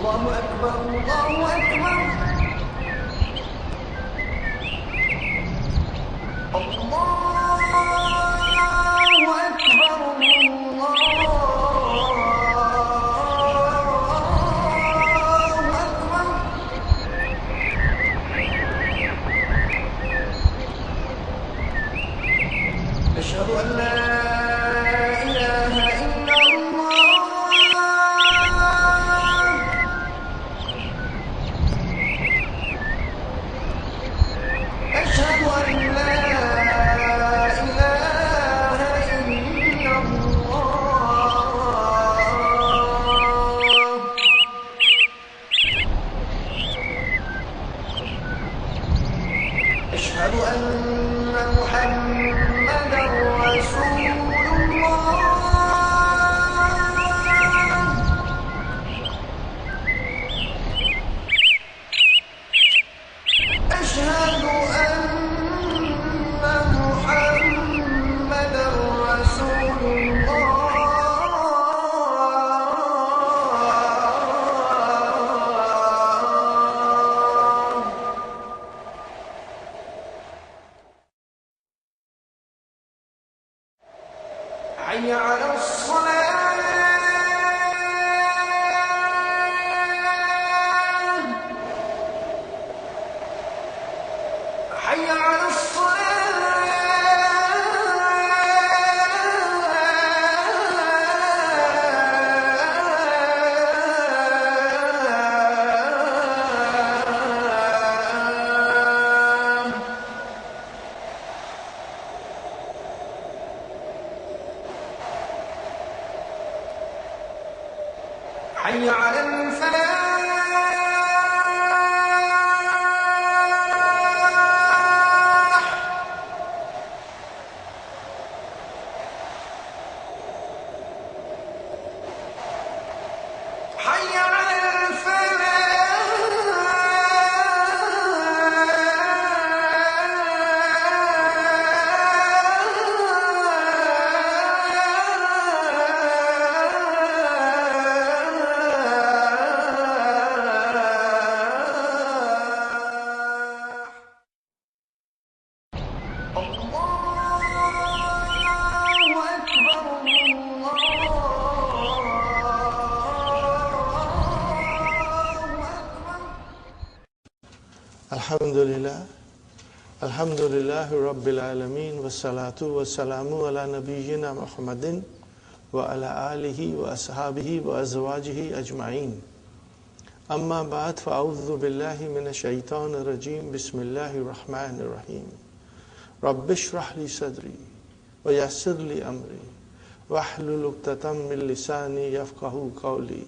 الله أكبر الله أكبر أشهد أن لا إله إلا الله أشهد أن لا إله إلا الله أشهد أن محمدا رسول الله أشهد أن محمدا رسول الله حي على الصلاة حي على حي على الفلاح حي على الحمد لله رب العالمين والصلاة والسلام على نبينا محمد وعلى آله وأصحابه وأزواجه أجمعين أما بعد فأعوذ بالله من الشيطان الرجيم بسم الله الرحمن الرحيم رب اشرح لي صدري ويسر لي أمري واحلل عقدة من لساني يفقهوا قولي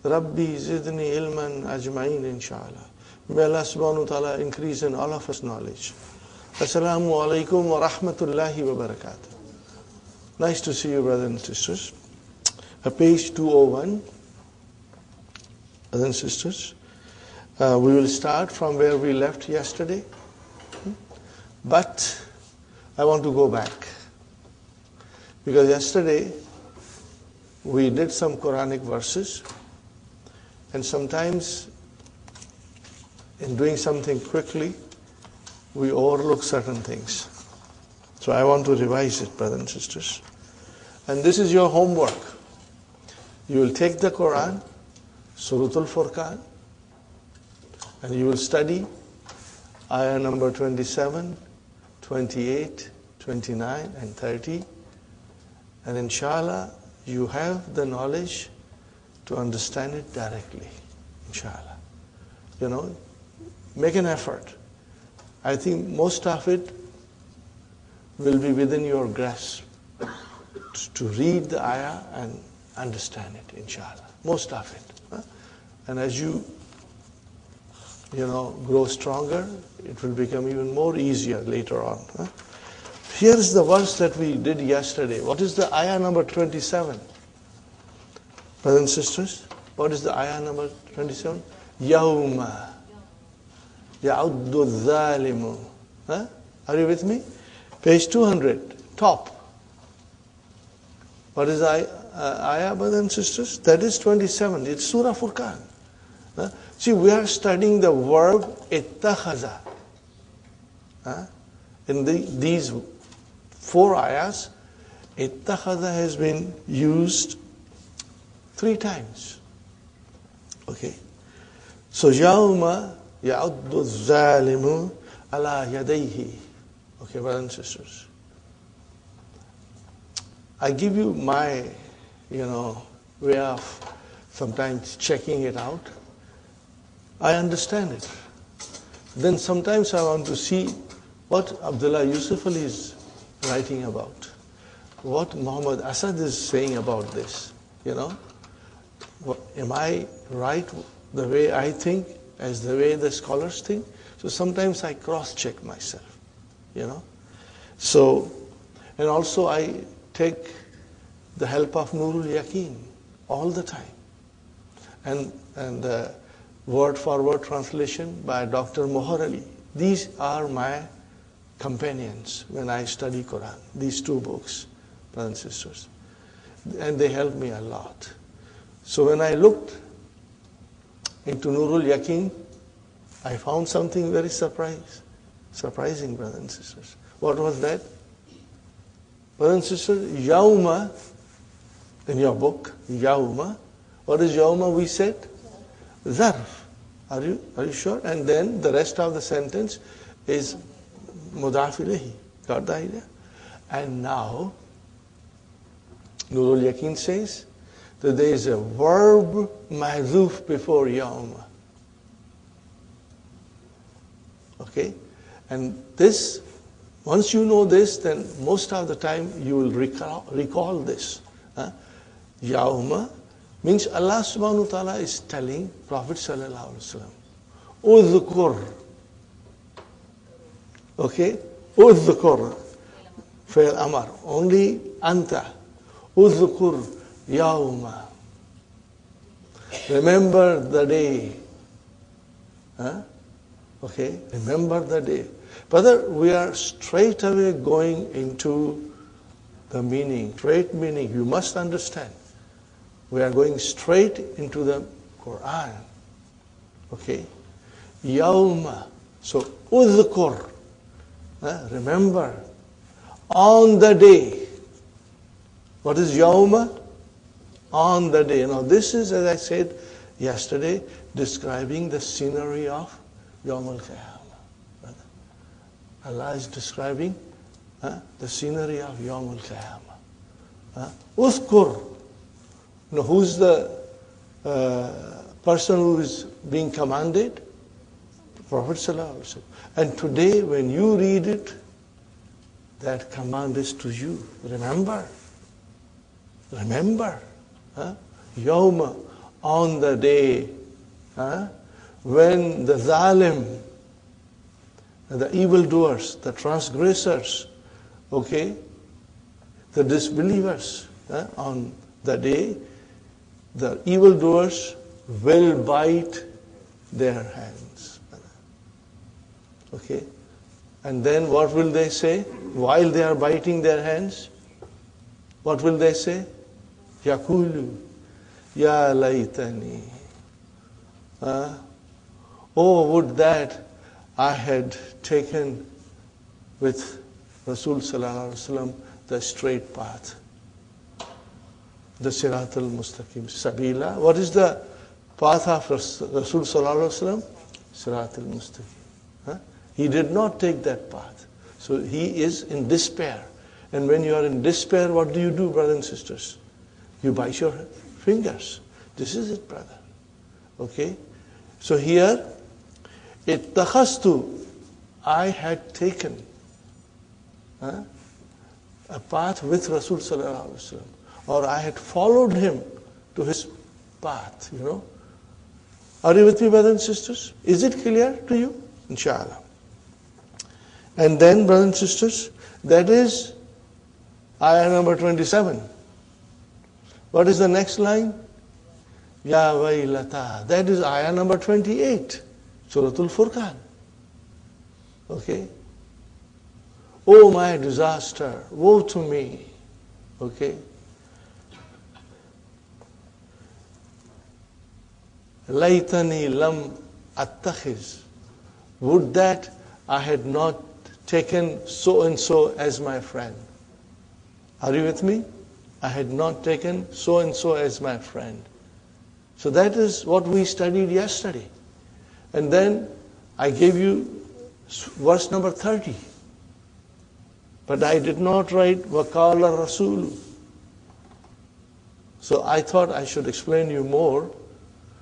ربي زدني علما أجمعين إن شاء الله. May Allah subhanahu wa ta'ala increase in all of us knowledge. Assalamu alaikum wa rahmatullahi wa barakatuh. Nice to see you, brothers and sisters. Page 201, brothers and sisters. We will start from where we left yesterday. But I want to go back. Because yesterday we did some Quranic verses. And sometimes in doing something quickly, we overlook certain things. So I want to revise it, brothers and sisters. And this is your homework. You will take the Quran, Surah Al-Furqan, and you will study ayah number 27, 28, 29, and 30. And inshallah, you have the knowledge to understand it directly. Inshallah. You know, make an effort. I think most of it will be within your grasp to read the ayah and understand it, inshallah. Most of it. And as you grow stronger, it will become even more easier later on. Here is the verse that we did yesterday. What is the ayah number 27? Brothers and sisters, what is the ayah number 27? Yawma ya'uddu dhalimu. Are you with me? Page 200, top. What is the ayah, brothers and sisters? That is 27. It's Surah Furqan. See, we are studying the verb ittakhaza. In these 4 ayahs, ittakhaza has been used 3 times. Okay. So, yawma ya'uddu zalimu ala yadayhi. Okay, brothers and sisters. I give you my, way of sometimes checking it out. I understand it. Then sometimes I want to see what Abdullah Yusuf Ali is writing about. What Muhammad Asad is saying about this. Am I right the way I think as the way the scholars think? So sometimes I cross-check myself. So, and also I take the help of Nurul Yaqeen all the time. And word for word translation by Dr. Mohar Ali. These are my companions when I study Quran, these 2 books, brothers and sisters. And they help me a lot. So when I looked into Nurul Yaqeen, I found something very surprising, brothers and sisters. What was that? Brothers and sisters, Yawma, in your book, Yawma, what is Yawma we said? Zarf. Are you sure? And then the rest of the sentence is Mudaf ilayhi. Got the idea? And now, Nurul Yaqeen says that there is a verb mahdhuf before Yawma. Okay? And this, once you know this, then most of the time you will recall this. Yawma means Allah subhanahu wa ta'ala is telling Prophet sallallahu alaihi wasallam, udhkur. Okay? Udhkur. Fail amar. Only anta. Udhkur yawma. Remember the day. Okay? Remember the day. Brother, we are straight away going into the meaning. Straight meaning. You must understand. We are going straight into the Quran. Okay? Yawma. So, udhkur. Remember. On the day. What is yawma? On the day. Now this is, as I said yesterday, describing the scenery of Yawm al-Qiyamah. Allah is describing the scenery of Yawm al-Qiyamah. Udhkur. Now, who's the person who is being commanded? Prophet sallallahu alaihi wasallam. And today, when you read it, that command is to you. Remember. Remember. Yawma, on the day when the zalim, the evildoers, the transgressors, okay, the disbelievers, on the day, the evildoers will bite their hands. Okay? And then what will they say? While they are biting their hands, what will they say? Yakulu, ya laytani. Oh, would that I had taken with Rasul sallallahu alaihi wasallam the straight path. The Sirat al-Mustaqim, Sabila. What is the path of Rasul sallallahu alaihi wasallam? Sirat al-Mustaqim. He did not take that path. So he is in despair. And when you are in despair, what do you do, brothers and sisters? You bite your fingers. This is it, brother. Okay? So here, ittakhastu, I had taken a path with Rasul sallallahu alaihi wasallam. Or I had followed him to his path, Are you with me, brothers and sisters? Is it clear to you? Inshallah. And then, brothers and sisters, that is ayah number 27. What is the next line? Ya waylata. That is ayah number 28. Suratul Furqan. Okay? Oh, my disaster. Woe to me. Okay? Laytani lam attakhiz. Would that I had not taken so and so as my friend. Are you with me? I had not taken so and so as my friend. So that is what we studied yesterday. And then I gave you verse number 30. But I did not write Waqala Rasul. So I thought I should explain you more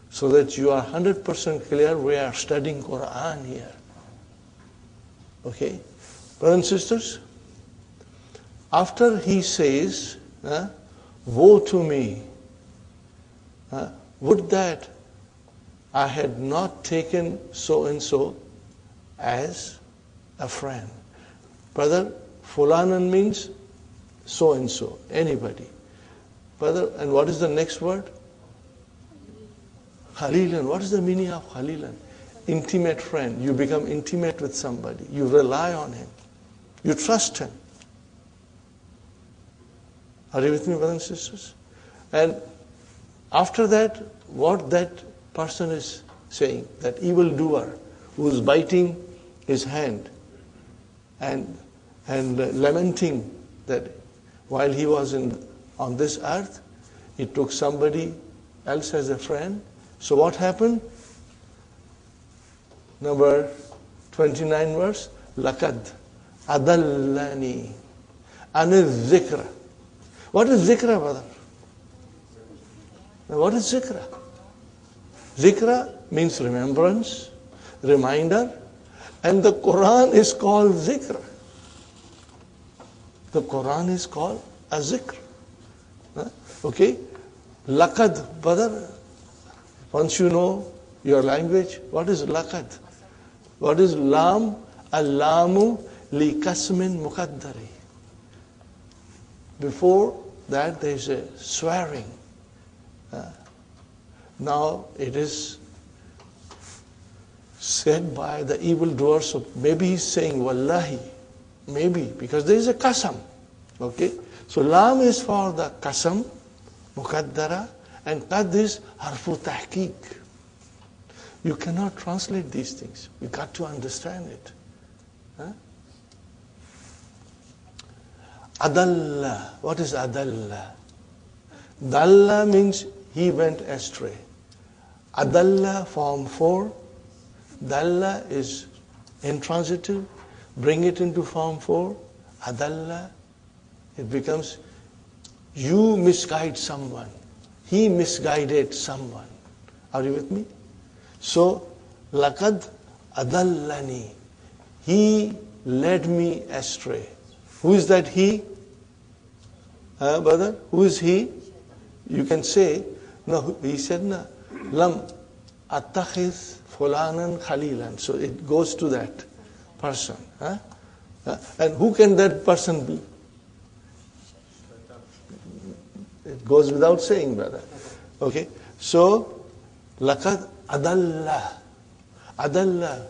so that you are 100% clear we are studying Quran here. Okay? Brothers and sisters, after he says, woe to me, would that I had not taken so and so as a friend. Brother, fulanan means so and so, anybody. Brother, and what is the next word? Khalilan. What is the meaning of Khalilan? Intimate friend. You become intimate with somebody. You rely on him. You trust him. Are you with me, brothers and sisters? And after that, what that person is saying, that evildoer who is biting his hand and lamenting that while he was on this earth, he took somebody else as a friend. So what happened? Number 29 verse, Laqad adallani anil zikra. What is zikra, brother? Now, what is zikra? Zikra means remembrance, reminder, and the Quran is called zikr. The Quran is called a zikr. Okay? Laqad, brother, once you know your language, what is laqad? What is lam? Al-lamu li kasmin muqaddari. Before that there is a swearing. Now it is said by the evildoer, so maybe he's saying wallahi, maybe, because there is a qasam. Okay? So lam is for the qasam, muqaddara, and qad is harfu tahqiq. You cannot translate these things. You got to understand it. Adalla. What is adalla? Dalla means he went astray. Adalla, form 4. Dalla is intransitive. Bring it into form 4. Adalla. It becomes you misguide someone. He misguided someone. Are you with me? So, laqad adallani. He led me astray. Who is that he? Brother, who is he? You can say, no, he said, no, lam attakhiz fulanan khalilan. So it goes to that person. And who can that person be? It goes without saying, brother. Okay? So, laqad adalla. Adalla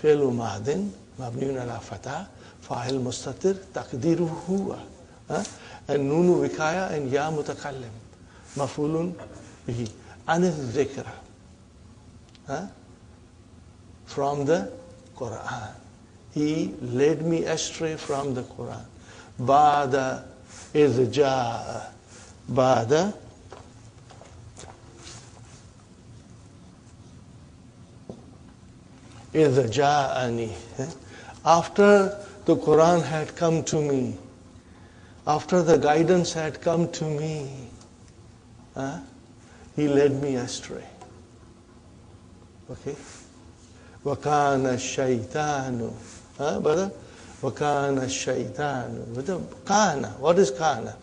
fi'lu mahdin mabniun ala fatah fa'il mustatir taqdiruhu huwa. And nunu vikaya and ya mutakallim. Mafulun bihi. Anil dhikra. From the Quran. He led me astray from the Quran. Ba'da idh ja'a. Ba'da idh ja'ani. After the Quran had come to me, after the guidance had come to me, he led me astray. Okay? وَكَانَ الشَّيْطَانُ brother? وَكَانَ الشَّيْطَانُ kana. What is kana?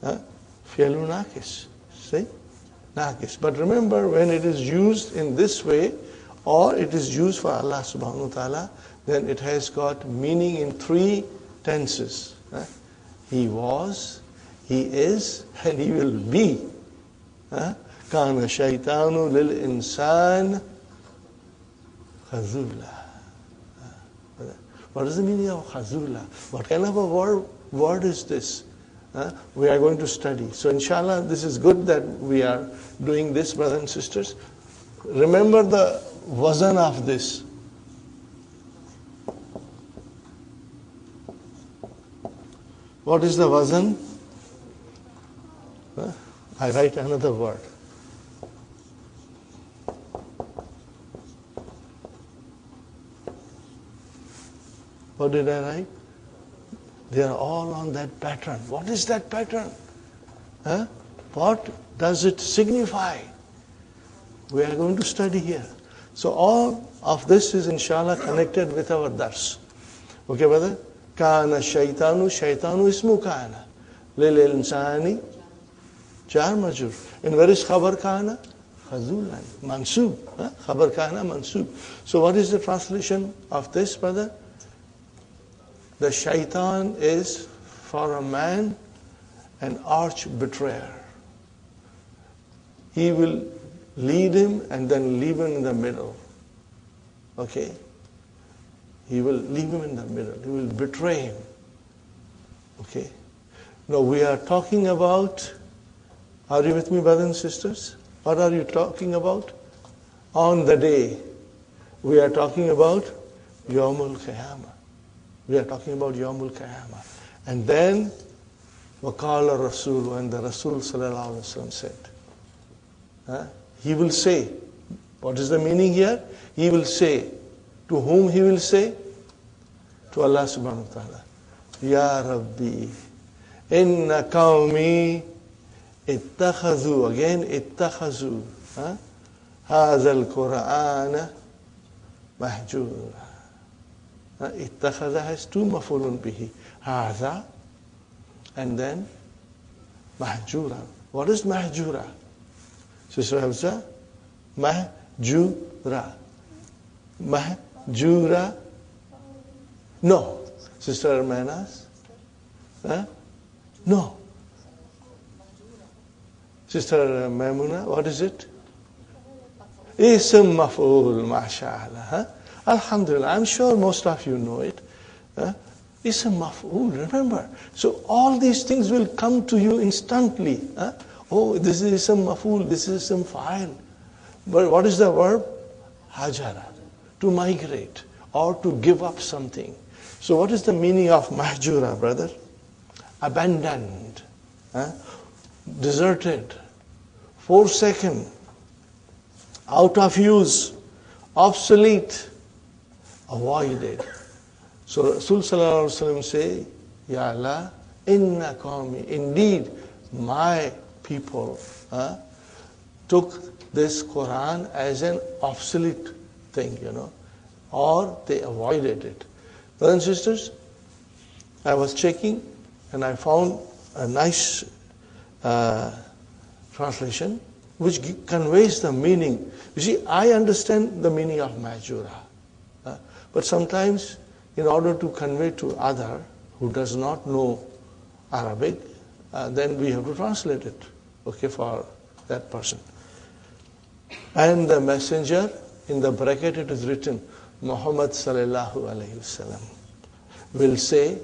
Fi'lu nakis. See? Nakis. But remember, when it is used in this way, or it is used for Allah subhanahu wa ta'ala, then it has got meaning in 3 tenses. He was, he is, and he will be. Kana shaytanu lil insan khazula. What is the meaning of khazula? What kind of a word is this? We are going to study. So inshallah, this is good that we are doing this, brothers and sisters. remember the wazn of this. What is the wazn? I write another word. What did I write? They are all on that pattern. What is that pattern? Huh? What does it signify? We are going to study here. So all of this is inshallah connected with our dars. Okay, brother? Kana shaytanu, shaytanu ismu kana. Lil insani jar majur. And where is khabar kana? Khazulan. Mansub. Khabar kana mansub. So what is the translation of this, brother? The shaitan is for a man an arch betrayer. He will lead him and then leave him in the middle. Okay? He will leave him in the middle. He will betray him. Okay? Now we are talking about, are you with me, brothers and sisters? What are you talking about? On the day, we are talking about Yawmul Qiyamah. We are talking about Yawmul Qiyamah. And then, Waqala Rasul, when the Rasul Sallallahu Alaihi Wasallam said, he will say, what is the meaning here? He will say, to whom he will say? To Allah Subhanahu Wa Ta'ala. Ya Rabbi, inna qawmi ittakhadhu, again ittakhadhu, hadha al-Qur'ana mahjura. Ittakhadha has two mafulun bihi. Hadha and then mahjura. What is mahjura? Sister Hafsa? Mahjura. Mahjura? No. Sister Manas? No. Sister Maimuna, what is it? Ism maf'ul, mashallah. Alhamdulillah, I'm sure most of you know it. Ism maf'ul, remember. So all these things will come to you instantly. Oh, this is ism maf'ul, this is ism fa'il. But what is the verb? Hajara, to migrate or to give up something. So what is the meaning of mahjura, brother? Abandoned, deserted, forsaken, out of use, obsolete, avoided. So Rasul Sallallahu Alaihi Wasallam say, Ya Allah, inna qawmi, indeed my people took this Quran as an obsolete thing, or they avoided it. Brothers and sisters, I was checking and I found a nice translation which conveys the meaning. You see, I understand the meaning of mahjura. But sometimes, in order to convey to other who does not know Arabic, then we have to translate it, okay, for that person. And the messenger, in the bracket it is written, Muhammad sallallahu alayhi wasallam will say,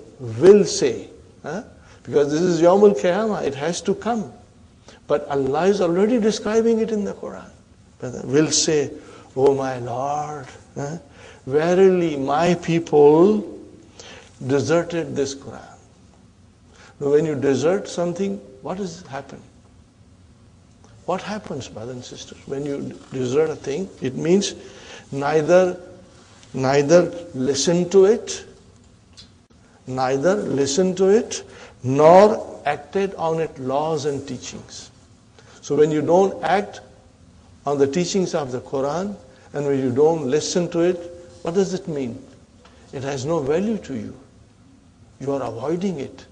because this is Yawmul Qiyamah, it has to come. But Allah is already describing it in the Quran. Will say, oh my Lord, verily my people deserted this Quran. Now when you desert something, what does happen? What happens, brothers and sisters? When you desert a thing, it means neither listen to it, nor acted on its laws and teachings. So when you don't act on the teachings of the Quran, and when you don't listen to it, what does it mean? It has no value to you. You are avoiding it.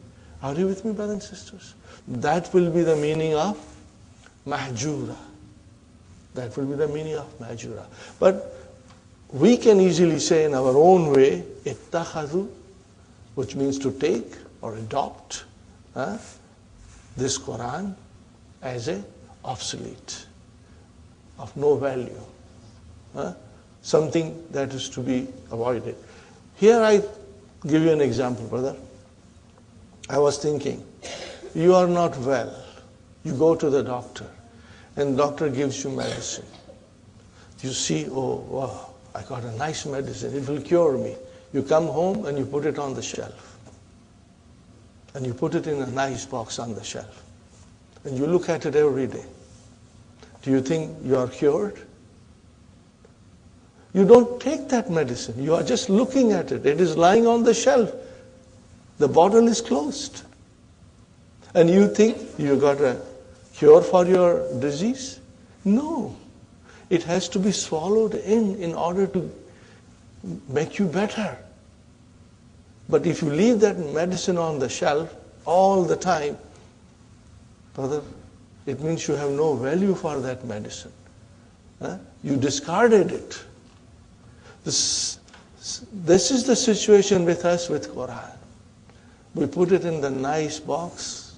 Are you with me, brothers and sisters? That will be the meaning of mahjura. That will be the meaning of mahjura. But we can easily say in our own way, ittakhadhu, which means to take or adopt this Quran as a obsolete, of no value, something that is to be avoided. Here I give you an example, brother. I was thinking, you are not well. You go to the doctor, and the doctor gives you medicine. You see, oh, wow, I got a nice medicine. It will cure me. You come home and you put it on the shelf. And you put it in a nice box on the shelf. And you look at it every day. Do you think you are cured? You don't take that medicine. You are just looking at it. It is lying on the shelf. The bottle is closed. And you think you got a cure for your disease? No. It has to be swallowed in order to make you better. But if you leave that medicine on the shelf all the time, brother, it means you have no value for that medicine. You discarded it. This is the situation with us with Quran. We put it in the nice box.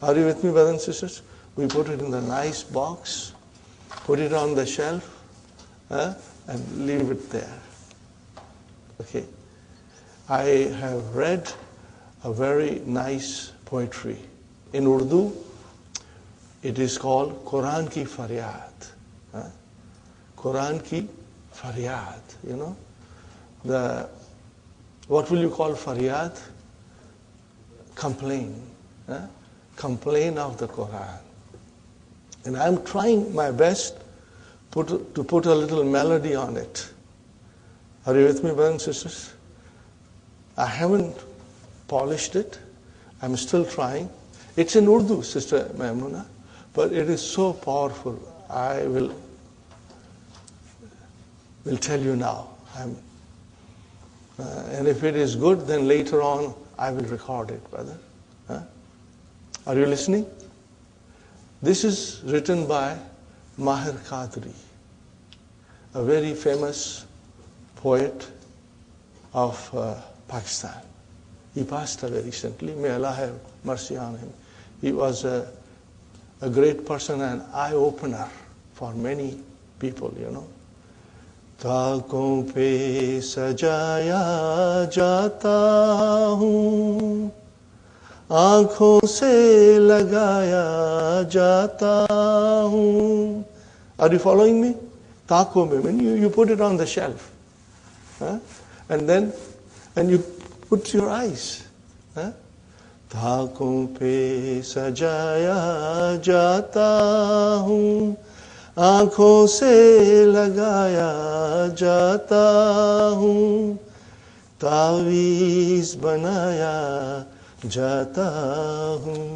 Are you with me, brothers and sisters? We put it in the nice box, put it on the shelf, and leave it there. Okay. I have read a very nice poetry. In Urdu, it is called Quran ki Faryad. Quran ki Faryad, you know. What will you call Faryad? Complain. Complain of the Quran. And I'm trying my best to put a little melody on it. Are you with me, brothers and sisters? I haven't polished it. I'm still trying. It's in Urdu, Sister Maimuna, but it is so powerful. I will tell you now. And if it is good, then later on I will record it, brother. Are you listening? This is written by Mahir Qadri, a very famous poet of Pakistan. He passed away recently. May Allah have mercy on him. He was a great person and eye-opener for many people, you know. ताकों पे सजाया जाता हूँ, आँखों से लगाया जाता हूँ. Are you following me? ताकों में, when you put it on the shelf, and you put your eyes. ताकों पे सजाया जाता हूँ, आँखों से लगाया जाता हूँ, तावीज़ बनाया जाता हूँ,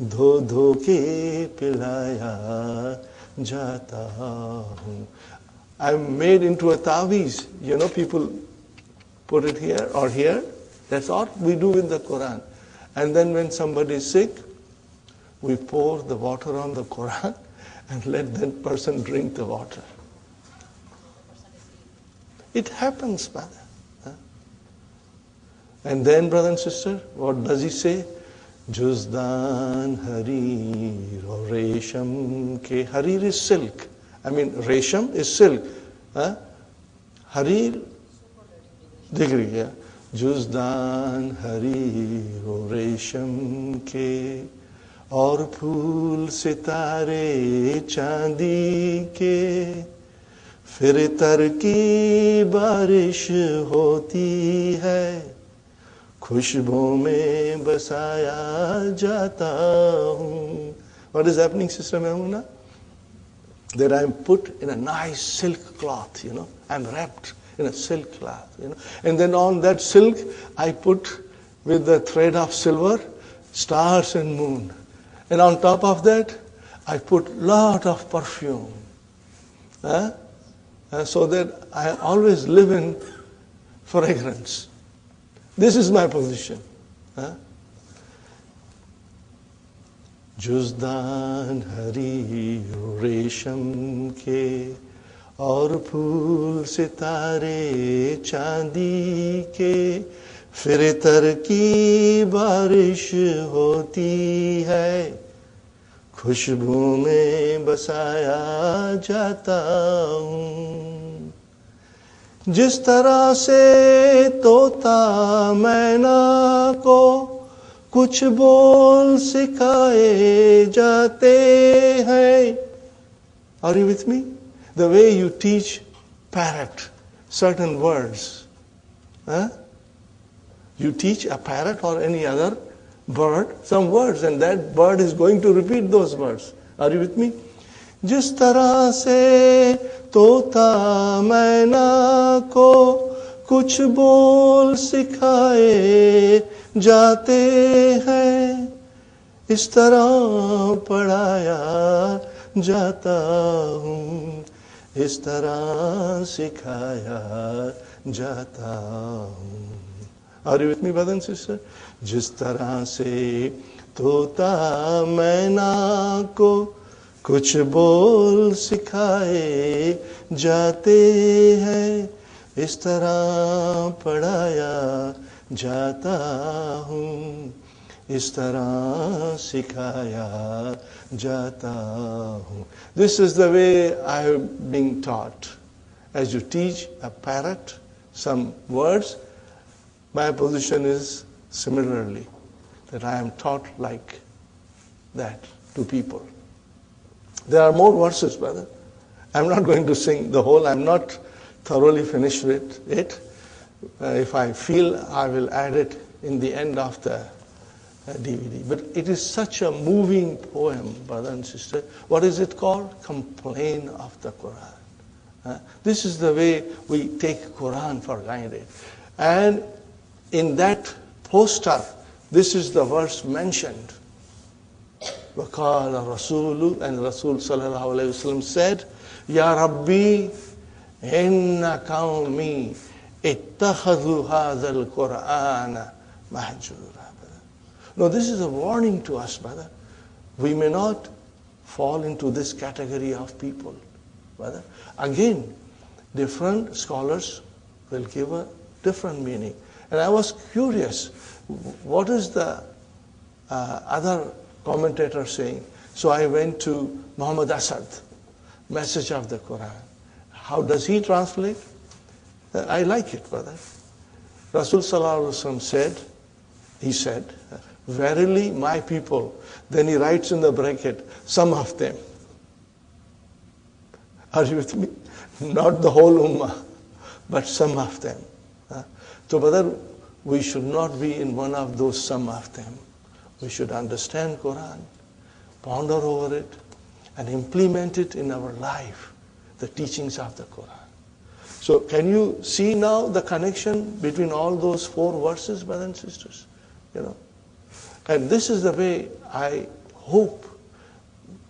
धो धो के पिलाया जाता हूँ. I'm made into a tawiz. You know, people put it here or here. That's all we do with the Quran. And then when somebody is sick, we pour the water on the Quran and let that person drink the water. It happens, brother. And then, brother and sister, what does he say? Juzdan harir or resham ke. Harir is silk. I mean, resham is silk. Harir, degree, yeah. Juzdan harir or resham ke. और फूल सितारे चांदी के, फिर तर की बारिश होती है, खुशबू में बसाया जाता हूँ. What is happening, Sister Maimuna? That I am put in a nice silk cloth, you know. I am wrapped in a silk cloth, you know. And then on that silk, I put with the thread of silver, stars and moon. And on top of that, I put lot of perfume. So that I always live in fragrance. This is my position. Juzdan hari resham ke, और फूल सितारे चांदी के, फिर तर की बारिश होती है, खुशबू में बसाया जाता हूँ. जिस तरह से तोता मैना को कुछ बोल सिखाए जाते हैं. Are you with me? the way you teach parrot certain words. Huh? You teach a parrot or any other bird some words, and that bird is going to repeat those words. Are you with me? जिस तरह से तोता मैना को कुछ बोल सिखाए जाते हैं, इस तरह पढ़ाया जाता हूँ, इस तरह सिखाया जाता हूँ. Are you with me, brother and sister? जिस तरह से तोता मैना को कुछ बोल सिखाए जाते हैं, इस तरह पढ़ाया जाता हूँ, इस तरह सिखाया जाता हूँ. This is the way I am being taught. As you teach a parrot some words, my position is similarly, that I am taught like that to people. There are more verses, brother. I'm not going to sing the whole. I'm not thoroughly finished with it. If I feel, I will add it in the end of the DVD. But it is such a moving poem, brother and sister. What is it called? Complain of the Quran. This is the way we take Quran for granted. And in that poster, this is the verse mentioned. وَقَالَ الرَّسُولُ, and Rasul sallallahu alayhi wa sallam said, Ya Rabbi, inna qawmi ittakhadhu hadha al-Qur'ana mahjura. No, this is a warning to us, brother. We may not fall into this category of people, brother. Again, different scholars will give a different meaning. And I was curious, what is the other commentator saying? So I went to Muhammad Asad, Message of the Quran. How does he translate? I like it, brother. Rasul sallallahu alaihi wasallam said, verily my people. Then he writes in the bracket, some of them. Are you with me? Not the whole ummah, but some of them. So, brother, we should not be in one of those some of them. We should understand Quran, ponder over it, and implement it in our life, the teachings of the Quran. So, can you see now the connection between all those 4 verses, brothers and sisters? You know, and this is the way I hope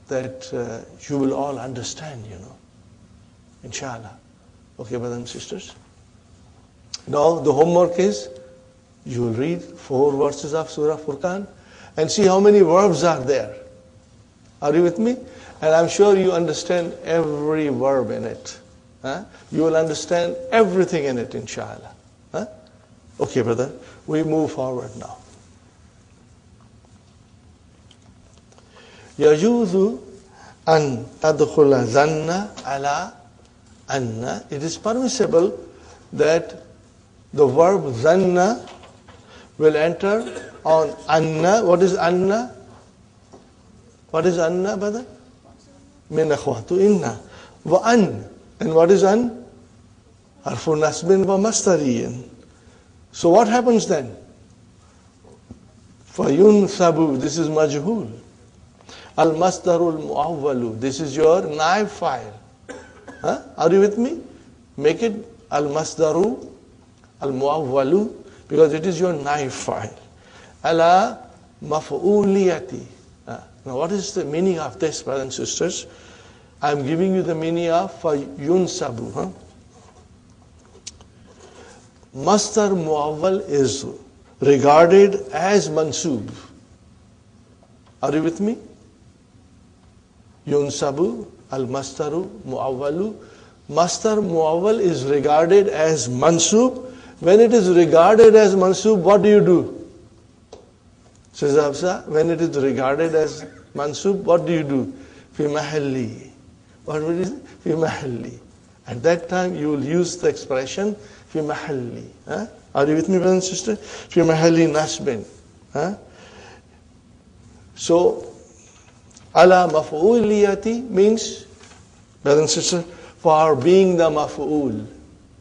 that you will all understand, you know, inshallah. Okay, brothers and sisters? Now the homework is, you will read 4 verses of Surah Furqan and see how many verbs are there. Are you with me? And I'm sure you understand every verb in it. You will understand everything in it, inshallah. Okay, brother, we move forward now. يَجُوزُ أَن تَدْخُلَ ظَنَّ عَلَىٰ أَنَّ. It is permissible that the verb zanna will enter on anna. What is anna? What is anna, brother? Min akhwatu inna. Wa an. And what is an? Harfu nasbin wa mastariyin. So what happens then? Fayunsabu. This is majhul. Al masdarul muawwalu. This is your naib file. Are you with me? Make it al masdaru al-muawwalu, because it is your naib file. Ala maf'uliyati. Now what is the meaning of this, brothers and sisters? I am giving you the meaning of yunsabu. Masdar muawwal is regarded as mansub. Are you with me? Yunsabu al-masdaru muawwalu. Masdar muawwal is regarded as mansub. When it is regarded as mansub, what do? Says Hafsa, when it is regarded as mansub, what do? Fi mahalli. What is it? Fi mahalli. At that time, you will use the expression fi mahalli. Are you with me, brother and sister? Fi mahalli nasbin. So, ala maf'uliyati means, brother and sister, for being the maf'ul.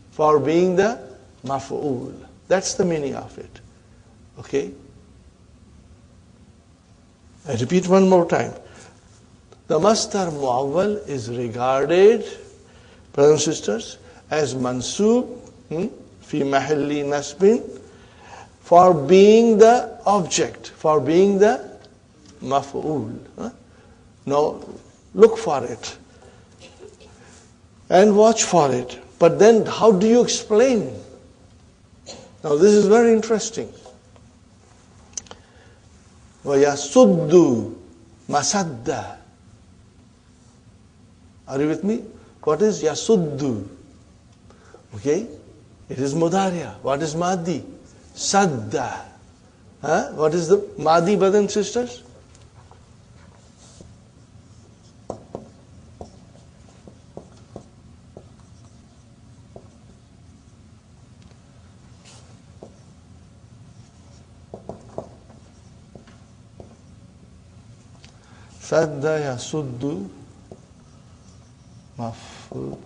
For being the maf'ul. That's the meaning of it. Okay? I repeat one more time. The masdar mu'awwal is regarded, brothers and sisters, as mansub fi mahalli nasbin, for being the object, for being the maf'ul. Now, look for it and watch for it. But then, how do you explain? Now, this is very interesting. وَيَسُدُّ مَسَدَّ. Are you with me? What is yasuddu? Okay? It is mudariya. What is madi? Sadda. What is the madi, brothers and sisters? Sadda yasuddu maf'ulaini.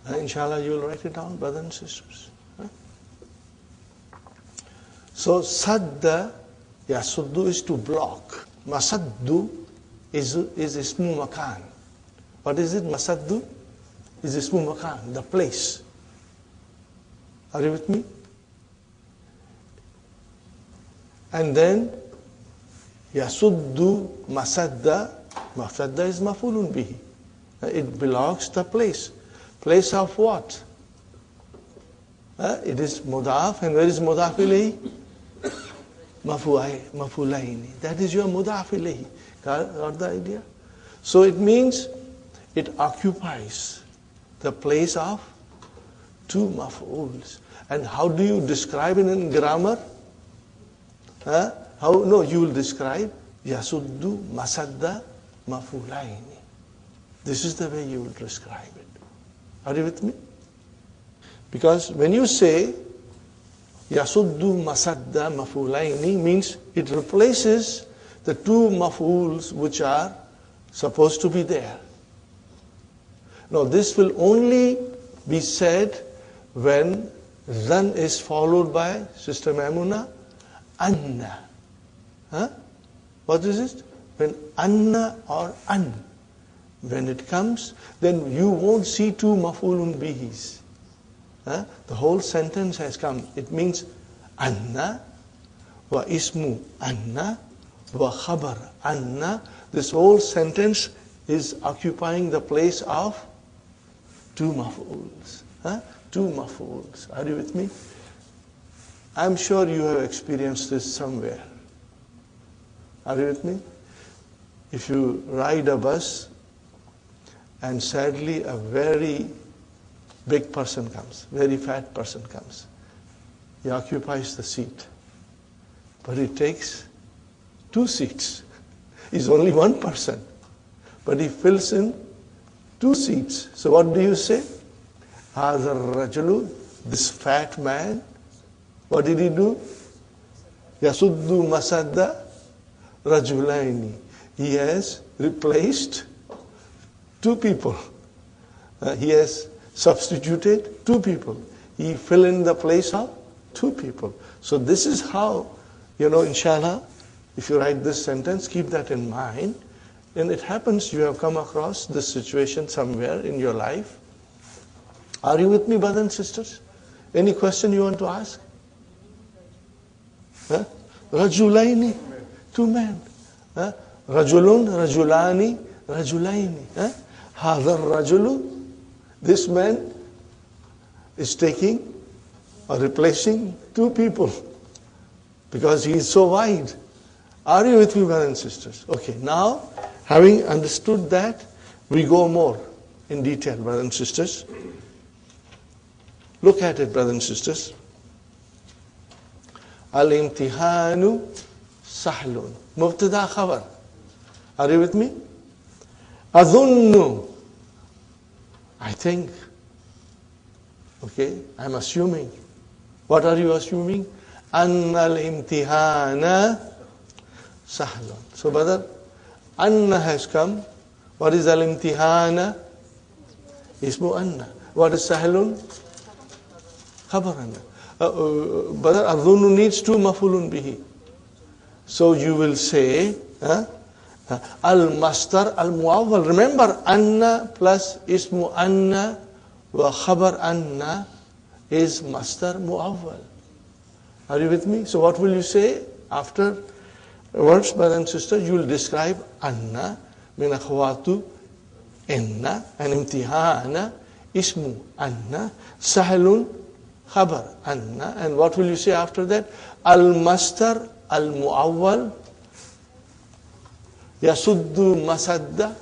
Inshallah, you will write it down, brothers and sisters. So, sadda, yasuddu is to block. Masaddu is ismu makan. What is it? Masaddu is ismu makan, the place. Are you with me? And then, yasuddu masadda. Masadda is mafulun bihi. It belongs to the place. Place of what? It is mudaf, and where is mudaf ilayhi? Mafulaini. That is your mudaf ilayhi. Got the idea? So it means it occupies the place of two maf'uls. And how do you describe it in grammar? No, you will describe yasuddu masadda mafulaini. This is the way you will describe it. Are you with me? Because when you say yasuddu masadda mafulaini, means it replaces the two maf'uls which are supposed to be there. Now this will only be said when zan is followed by, Sister Maimuna, anna. What is it? When anna or an, when it comes, then you won't see two maf'ulun bihis. The whole sentence has come. It means anna wa ismu anna wa khabar anna. This whole sentence is occupying the place of two maf'uls. Two maf'uls. Are you with me? I'm sure you have experienced this somewhere. Are you with me? If you ride a bus and sadly a very big person comes, very fat person comes, he occupies the seat, but he takes two seats. He's only one person, but he fills in two seats. So what do you say? Hadha rajulu, this fat man, what did he do? Yasuddu masadda rajulaini. He has replaced two people. He has substituted two people. He fill in the place of two people. So this is how, inshallah, if you write this sentence, keep that in mind. And it happens you have come across this situation somewhere in your life. Are you with me, brothers and sisters? Any question you want to ask? Huh? Rajulaini, two men. Huh? Rajulun, Rajulani, Rajulaini. Huh? Hadar Rajulu, this man is taking or replacing two people because he is so wide. Are you with me, brothers and sisters? Okay, now having understood that, we go more in detail, brothers and sisters. Look at it, brothers and sisters. Al-imtihanu sahlun. Mubtada khabar. Are you with me? Adhunnu. I think. Okay, I'm assuming. What are you assuming? Anna al-imtihana sahlun. So, brother, Anna has come. What is al-imtihana? Ismu Anna. What is sahlun? Khabar Anna. Brother, adhunnu needs two mafulun bihi. So you will say, al-mastar al-muawwal. Remember, Anna plus ismu Anna wa khabar Anna is mastar muawwal. Are you with me? So what will you say after words, brother and sister? You will describe Anna min akhwatu inna and imtihana ismu Anna sahlun khabar Anna. And what will you say after that? Al-mastar al-muawwal yasuddu masadda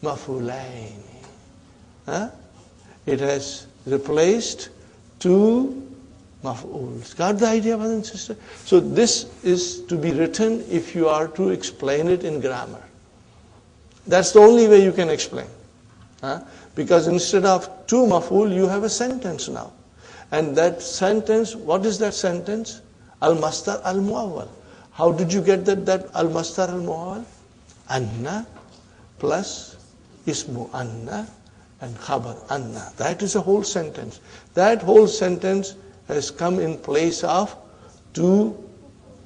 mafulaini. It has replaced two maf'uls. Got the idea, brother and sister? So this is to be written if you are to explain it in grammar. That's the only way you can explain. Because instead of two maf'ul, you have a sentence now. And that sentence, what is that sentence? Al-mastar al-muawwal. How did you get that al-mastar al-muawwal? Anna plus ismu Anna and khabar Anna. That is a whole sentence. That whole sentence has come in place of two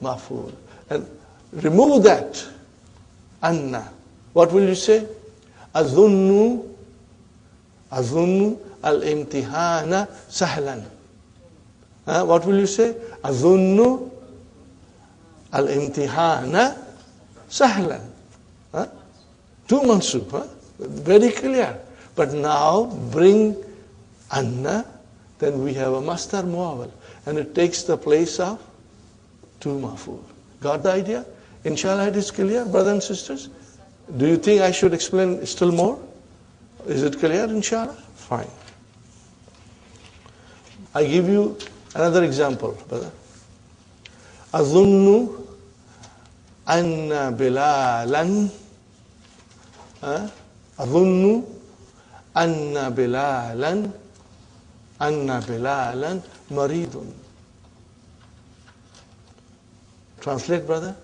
maf'ul. And remove that Anna. What will you say? Adhunnu al-imtihana sahlan. What will you say? Adhunnu al-imtihana sahlan. Two mansub. Very clear. But now bring Anna, then we have a mastar muawwal. And it takes the place of two maf'ul. Got the idea? Inshallah it is clear, brothers and sisters? Do you think I should explain still more? Is it clear, inshallah? Fine. I give you another example, brother. Azunnu anna bilalan Azunnu anna bilalan maridun. Translate, brother.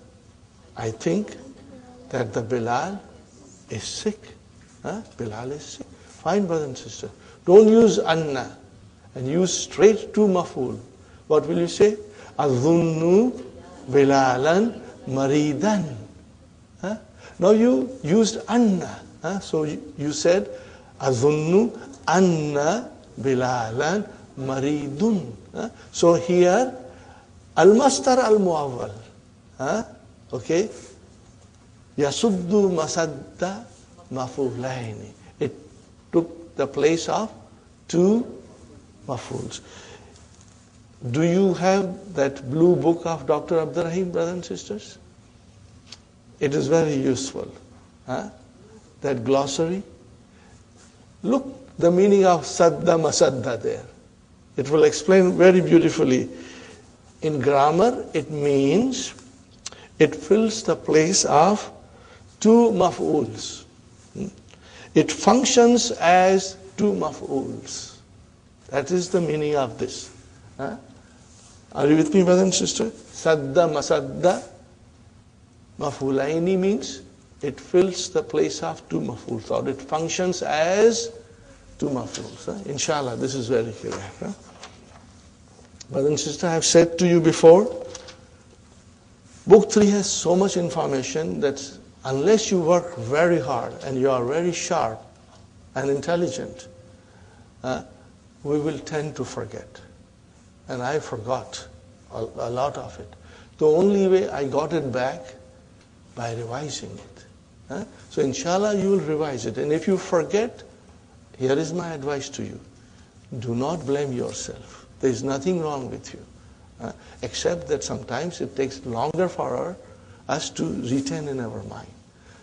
I think that the Bilal is sick. Bilal is sick. Fine, brother and sister. Don't use anna and use straight to maf'ul. What will you say? Azunnu bilalan maridan. Now you used anna. So you said azunnu anna bilalan maridun. So here al-mastar al-muawwal. Okay. Yasuddu masadda mafulaini. It took the place of two mafuls. Do you have that blue book of Dr. Abdurrahim, brothers and sisters? It is very useful. That glossary. Look the meaning of sadda masadda there. It will explain very beautifully. In grammar, it means it fills the place of two maf'uls. It functions as two maf'uls. That is the meaning of this. Are you with me, brother and sister? Sadda masadda maf'ulaini means it fills the place of two maf'uls, or it functions as two maf'uls. Inshallah, this is very clear. Brother and sister, I have said to you before, Book 3 has so much information that unless you work very hard and you are very sharp and intelligent, we will tend to forget. And I forgot a lot of it. The only way I got it back, by revising it. So inshallah you will revise it. And if you forget, here is my advice to you. Do not blame yourself. There is nothing wrong with you. Except that sometimes it takes longer for us to retain in our mind.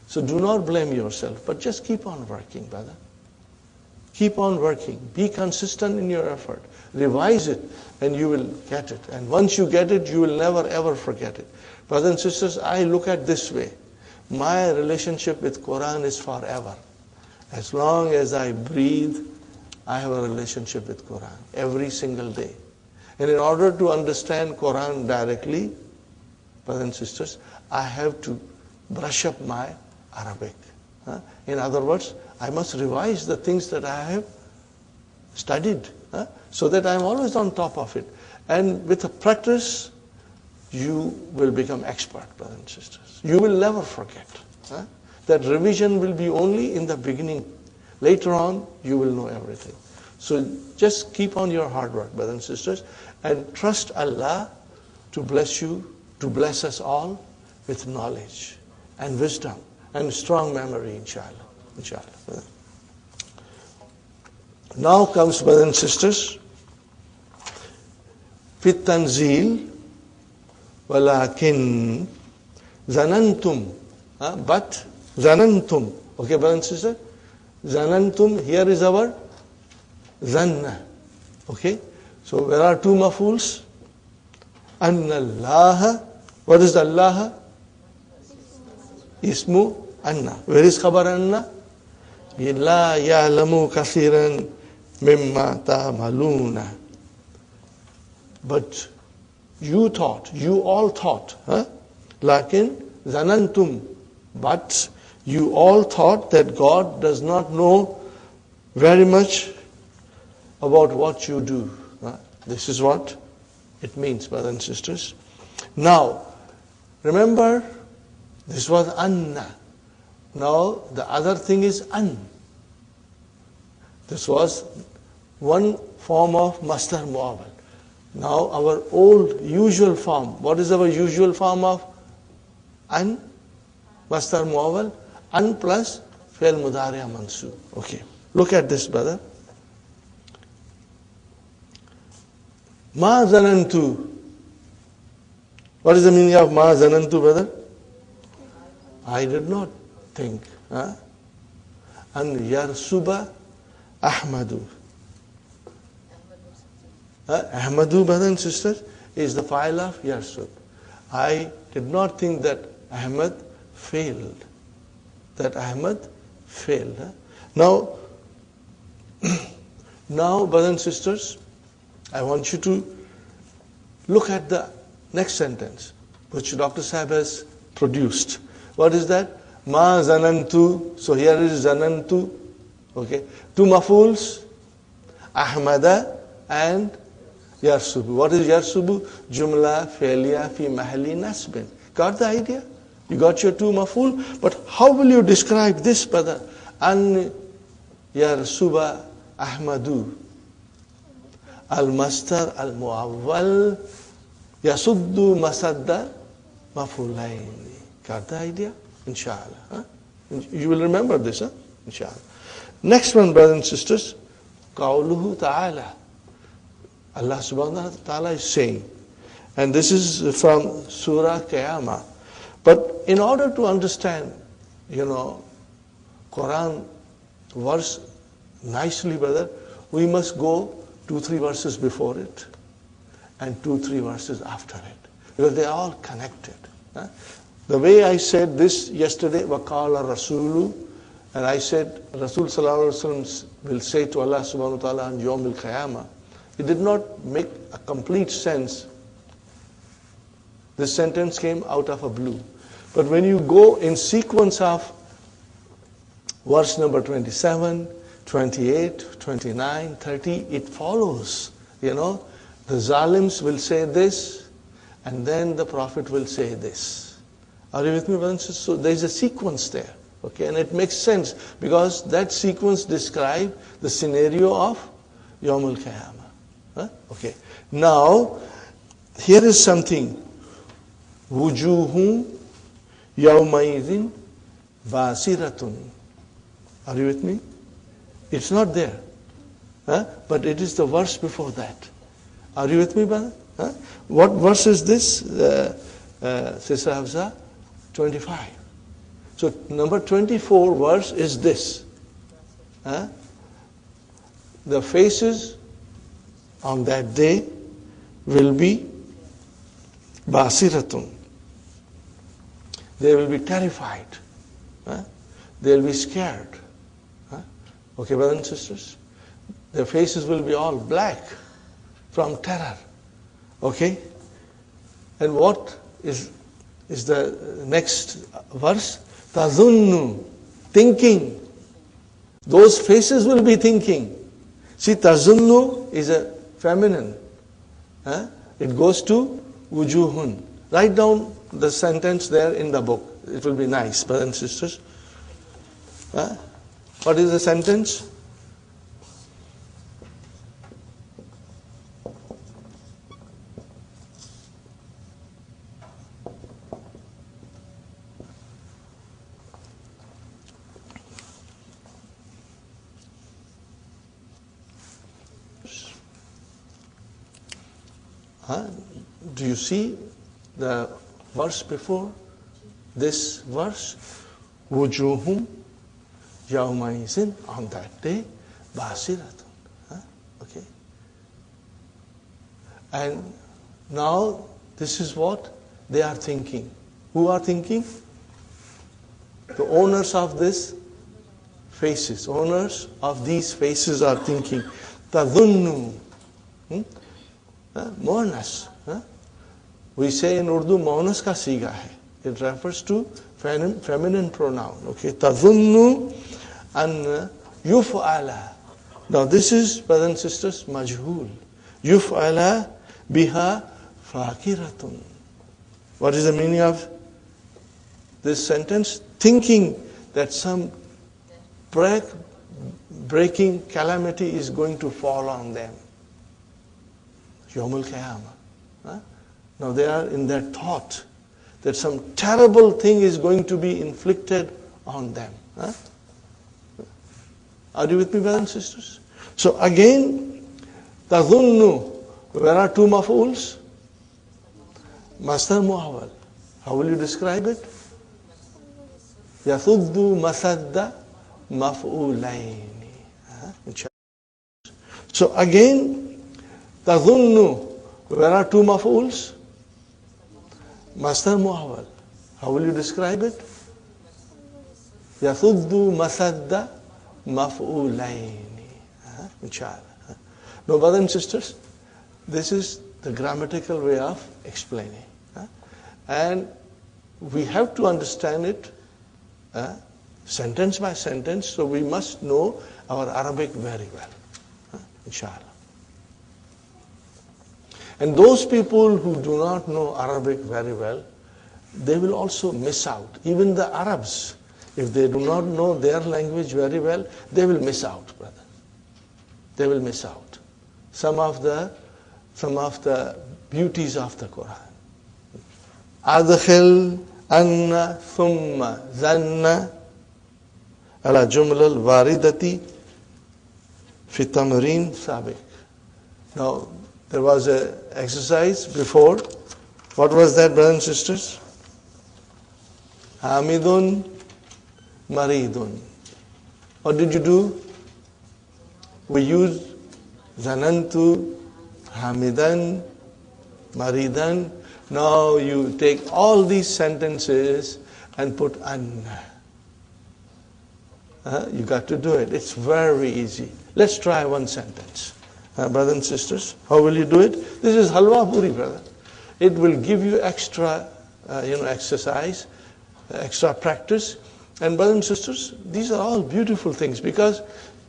So do not blame yourself, but just keep on working, brother. Keep on working. Be consistent in your effort. Revise it and you will get it. And once you get it, you will never ever forget it. Brothers and sisters, I look at this way. My relationship with Quran is forever. As long as I breathe, I have a relationship with Quran every single day. And in order to understand Quran directly, brothers and sisters, I have to brush up my Arabic. In other words, I must revise the things that I have studied, so that I'm always on top of it. And with a practice, you will become expert, brothers and sisters. You will never forget. That revision will be only in the beginning. Later on, you will know everything. So just keep on your hard work, brothers and sisters, and trust Allah to bless you, to bless us all with knowledge and wisdom and strong memory, inshallah. Inshallah. Now comes, brothers and sisters, fit tanzil, walakin zanantum, but zanantum. Okay, brothers and sisters? Zanantum, here is our zanna. Okay? So there are two mafuls. Anna Allah. What is the Allah? Ismu Anna. Where is khabar Anna? La ya'lamu kathiran mimma ta'maluna. But you all thought, lakin zanantum, but you all thought that God does not know very much about what you do. This is what it means, brothers and sisters. Now, remember, this was Anna. Now, the other thing is An. This was one form of Masdar Muawwal. Now, our old usual form. What is our usual form of An? Masdar Muawwal. An plus Fi'l Mudari' Mansub. Okay. Look at this, brother. Ma zanantu. What is the meaning of ma zanantu, brother? I did not think. An yarsuba Ahmadu. Ahmadu, brothers and sisters, is the file of yarsub. I did not think that Ahmad failed. Now, brothers and sisters, I want you to look at the next sentence, which Dr. Sahib has produced. What is that? Ma zanantu. So here is zanantu. Okay. Two mafuls, Ahmada and yarsubu. What is yarsubu? Jumla fi'liya fi mahalli nasbin. Got the idea? You got your two maful, but how will you describe this, brother? An yarsuba Ahmadu. Al-mastar al-muawwal yasuddu masadda mafulaini. Got the idea? Inshallah. You will remember this, inshallah. Next one, brothers and sisters, Qawluhu ta'ala. Allah subhanahu wa ta'ala is saying, and this is from Surah Qiyamah. But in order to understand, Quran verse nicely, brother, we must go 2-3 verses before it and 2-3 verses after it, because they are all connected. The way I said this yesterday, waqala rasulu, and I said Rasul sallallahu alaihi wasallam will say to Allah subhanahu wa ta'ala on Yawm al-Qiyamah, it did not make a complete sense. This sentence came out of a blue. But when you go in sequence of verse number 27, 28, 29, 30, it follows. The Zalims will say this, and then the Prophet will say this. Are you with me, brothers and sisters? So there is a sequence there. Okay, and it makes sense because that sequence describes the scenario of Yawm al-Qiyamah. Huh? Okay. Now, here is something. Wujuhun yawmaidhin basiratun. Are you with me? It's not there. Huh? But it is the verse before that. Are you with me, brother? Huh? What verse is this, Sister Hafsa? 25. So number 24 verse is this. Huh? The faces on that day will be basiratun. They will be terrified. Huh? They will be scared. Huh? Okay, brothers and sisters? Their faces will be all black from terror. Okay? And what is the next verse? Tazunnu, thinking. Those faces will be thinking. See, tazunnu is a feminine. Huh? It goes to wujuhun. Write down the sentence there in the book. It will be nice, brothers and sisters. Huh? What is the sentence? Huh? Do you see the verse before this verse? Wujuhum yawmaizin, on that day, basiratun. Huh? Okay. And now this is what they are thinking. Who are thinking? The owners of this faces. Owners of these faces are thinking. Tadunnu. Monas. We say in Urdu, monas ka siga hai. It refers to feminine pronoun. Okay. Tadunnu an yuf'ala. Now this is, brothers and sisters, majhul. Yuf'ala biha fakiratun. What is the meaning of this sentence? Thinking that some breaking calamity is going to fall on them. Yawm al-Qiyamah. Now they are in that thought that some terrible thing is going to be inflicted on them. Huh? Are you with me, brothers and sisters? So again, tadhunnu, where are two maf'uls? Masdar mu'awwal. How will you describe it? Yathuddu masadda maf'ulaini. So again, tadhunnu, where are two maf'uls? Masdar mu'awwal. How will you describe it? Yathuddu masadda maf'ulaini. Inshallah. Now, brothers and sisters, this is the grammatical way of explaining. And we have to understand it sentence by sentence, so we must know our Arabic very well. Inshallah. And those people who do not know Arabic very well, they will also miss out. Even the Arabs, if they do not know their language very well, they will miss out, brother. They will miss out some of the beauties of the Quran. Adkhil anna thumma zanna ala jumla al-waridati fi tamrin sabiq. Now, there was an exercise before. What was that, brothers and sisters? Hamidun, maridun. What did you do? We used zanantu, hamidan, maridan. Now you take all these sentences and put anna. You got to do it. It's very easy. Let's try one sentence. Brothers and sisters, how will you do it? This is halwa puri, brother. It will give you extra, exercise, extra practice. And brothers and sisters, these are all beautiful things because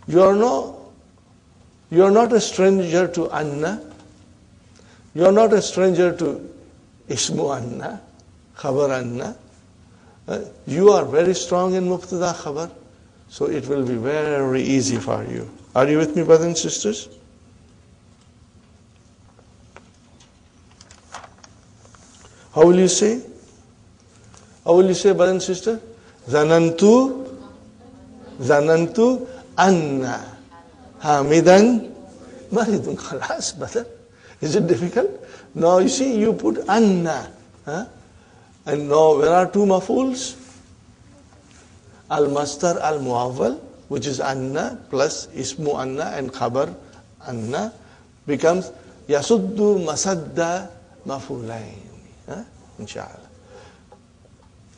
you are not a stranger to anna. You are not a stranger to ismu anna, khabar anna. You are very strong in Mubtada Khabar, so it will be very easy for you. Are you with me, brothers and sisters? How will you say? How will you say, brother and sister? Zanantu anna hamidan maridun. Khalas, brother. Is it difficult? Now you see, you put anna. And now there are two mafuls. Al-mastar al-muawwal, which is anna plus ismu anna and khabar anna, becomes yasuddu masadda mafulain. Inshallah.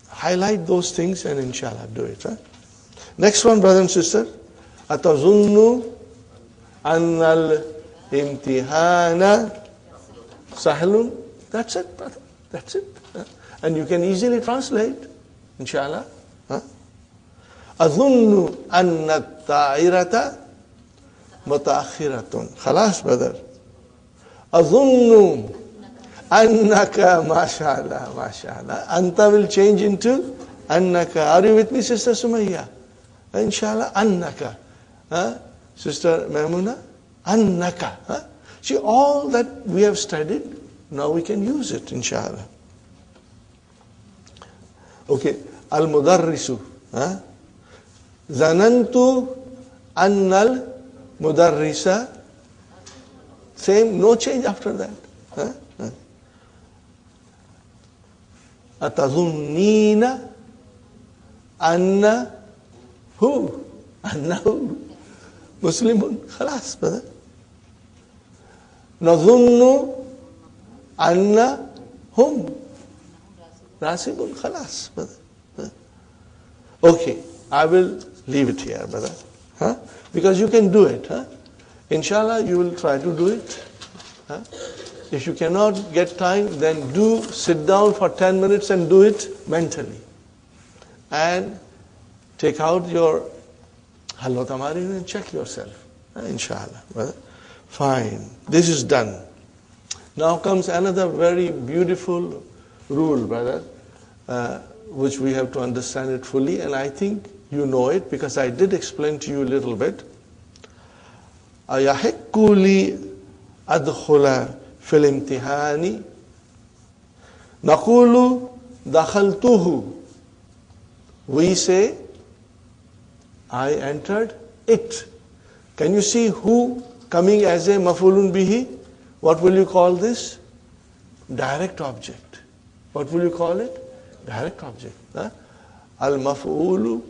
Highlight those things and inshallah do it. Next one, brother and sister. Atazunnu annal imtihana sahlun. That's it, brother. That's it. And you can easily translate, inshallah. Azunnu anna ta'irata mutaakhiratun. Khalas, brother. Azunnu annaka, mashallah, mashallah. Anta will change into annaka. Are you with me, Sister Sumayya? Inshallah, annaka. Sister Maimuna, annaka. See, all that we have studied, now we can use it, inshallah. Okay, al-mudarrisu. Zanantu annal mudarrisa. Same, no change after that. Atazunnina anna hu. Annahu Muslimun. Khalas, brother. Nazunnu anna hum Rasibun. Khalas, brother. Okay, I will leave it here, brother. Because you can do it. Inshallah, you will try to do it. If you cannot get time, then do sit down for 10 minutes and do it mentally. And take out your Halwa Tamarin and check yourself. Inshallah, brother. Fine. This is done. Now comes another very beautiful rule, brother, which we have to understand it fully, and I think you know it because I did explain to you a little bit. أَيَحِقُّ لِي أَدْخُلَ فِي الْإِمْتِحَانِ نَقُولُ دَخَلْتُهُ. We say, I entered it. Can you see who coming as a mafulun bihi? What will you call this? Direct object. What will you call it? Direct object. Al-maf'ulu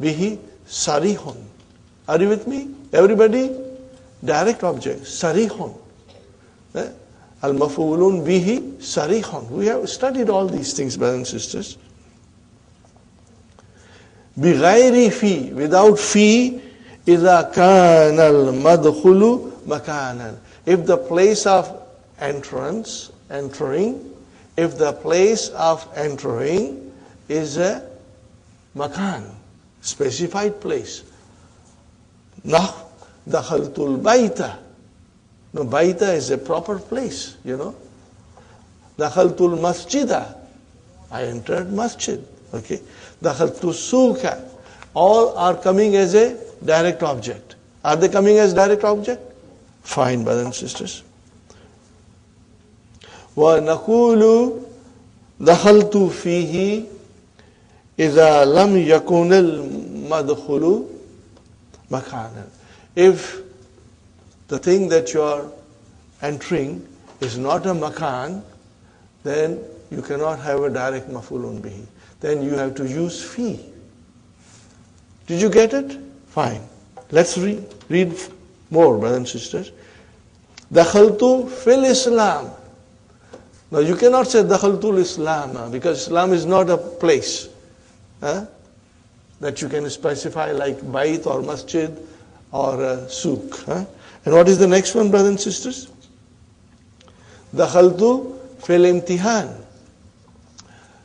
bihi sarihun. Are you with me? Everybody? Direct object. Sarihun. Al-maf'ulun bihi sarihun. We have studied all these things, brothers and sisters. بغير في, without fi, إذا كان المدخل مكانا. If the place of entering, if the place of entering is a makan, specified place. Nah, dakhaltul baita. No, baita is a proper place, you know. Dakhaltul masjida. I entered masjid. Okay. Dakhaltu suka. All are coming as a direct object. Are they coming as direct object? Fine, brothers and sisters. وَنَقُولُ دَخَلْتُ فِيهِ إِذَا لَمْ يَكُنِ الْمَدْخُلُ مَكَانًا. If the thing that you are entering is not a makan, then you cannot have a direct mafulun bihi. Then you have to use fi. Did you get it? Fine. Let's read more, brothers and sisters. Dakhaltu fil Islam. Now you cannot say Dakhaltul Islam because Islam is not a place that you can specify like Bait or Masjid or Souk. And what is the next one, brothers and sisters? Dakhaltu fil imtihan.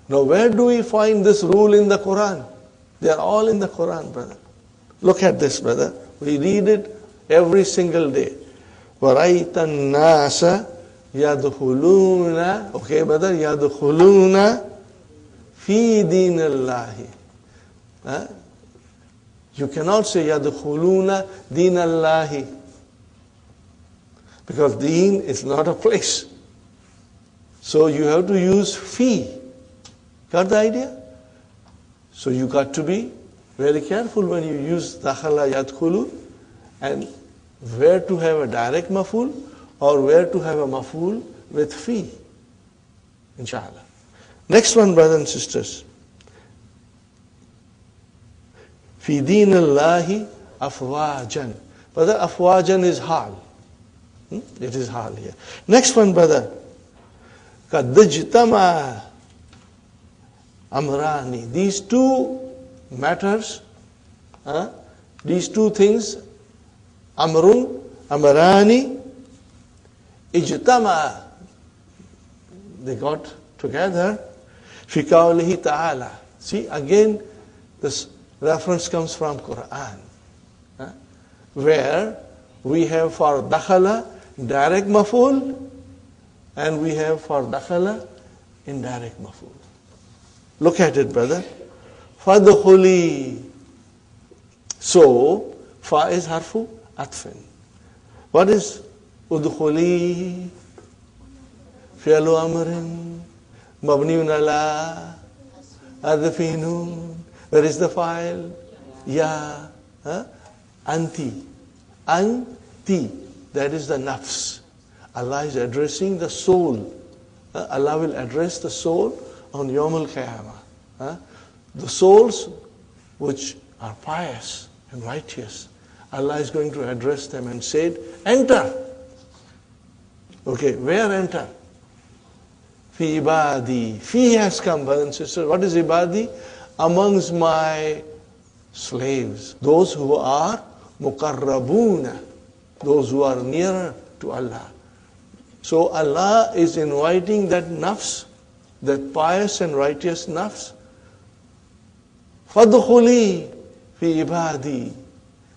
Now where do we find this rule in the Quran? They are all in the Quran, brother. Look at this, brother. We read it every single day. وَرَيْتَ النَّاسَ يَدْخُلُونَ. Okay, brother, يَدْخُلُونَ فِي Fi dinallahi. Huh? You cannot say yadkhuluna dinallahi. Because deen is not a place. So you have to use fi. Got the idea? So you got to be very careful when you use dakhala yadkhulu, and where to have a direct maf'ul or where to have a maf'ul with fi. Inshallah. Next one, brothers and sisters. Fi dinallahi afwajan. Brother, afwajan is hal. It is hal here. Next one, brother. Kadajtama amrani. These two matters, these two things, amrun, amrani, ijtama, they got together. Fi qawlihi ta'ala. See, again, this reference comes from Quran, where we have for dakhala direct maf'ul, and we have for dakhala indirect maf'ul. Look at it, brother. Fadkhuli. So, fa is harfu atfin. What is udkhuli? Fi'lu amrin mabniun ala adfi nun. Where is the file? Ya. Anti. Anti. That is the nafs. Allah is addressing the soul. Allah will address the soul on Yawm al-Qiyamah. The souls which are pious and righteous, Allah is going to address them and say, enter. Okay, where enter? Fi ibadi. Fi has come, brothers and sisters. What is ibadi? Amongst my slaves. Those who are muqarrabuna. Those who are nearer to Allah. So Allah is inviting that nafs, that pious and righteous nafs. Fadkhuli fi ibadi.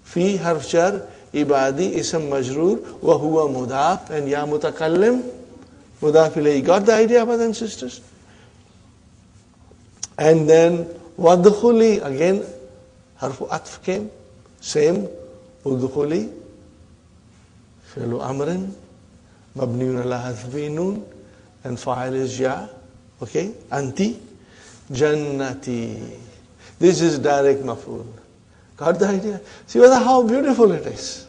Fi harf jar, ibadi ism majroor, wa huwa mudaf, and ya mutakallim, mudaf ilayhi. Got the idea, brothers and sisters? And then wadkhuli, again, harfu atf came, same, udkhuli, fi'lu amrin, mabniun ala hadfi nun, and fa'il is ya, okay, anti, jannati. This is direct maf'ul. Got the idea? See brother, how beautiful it is.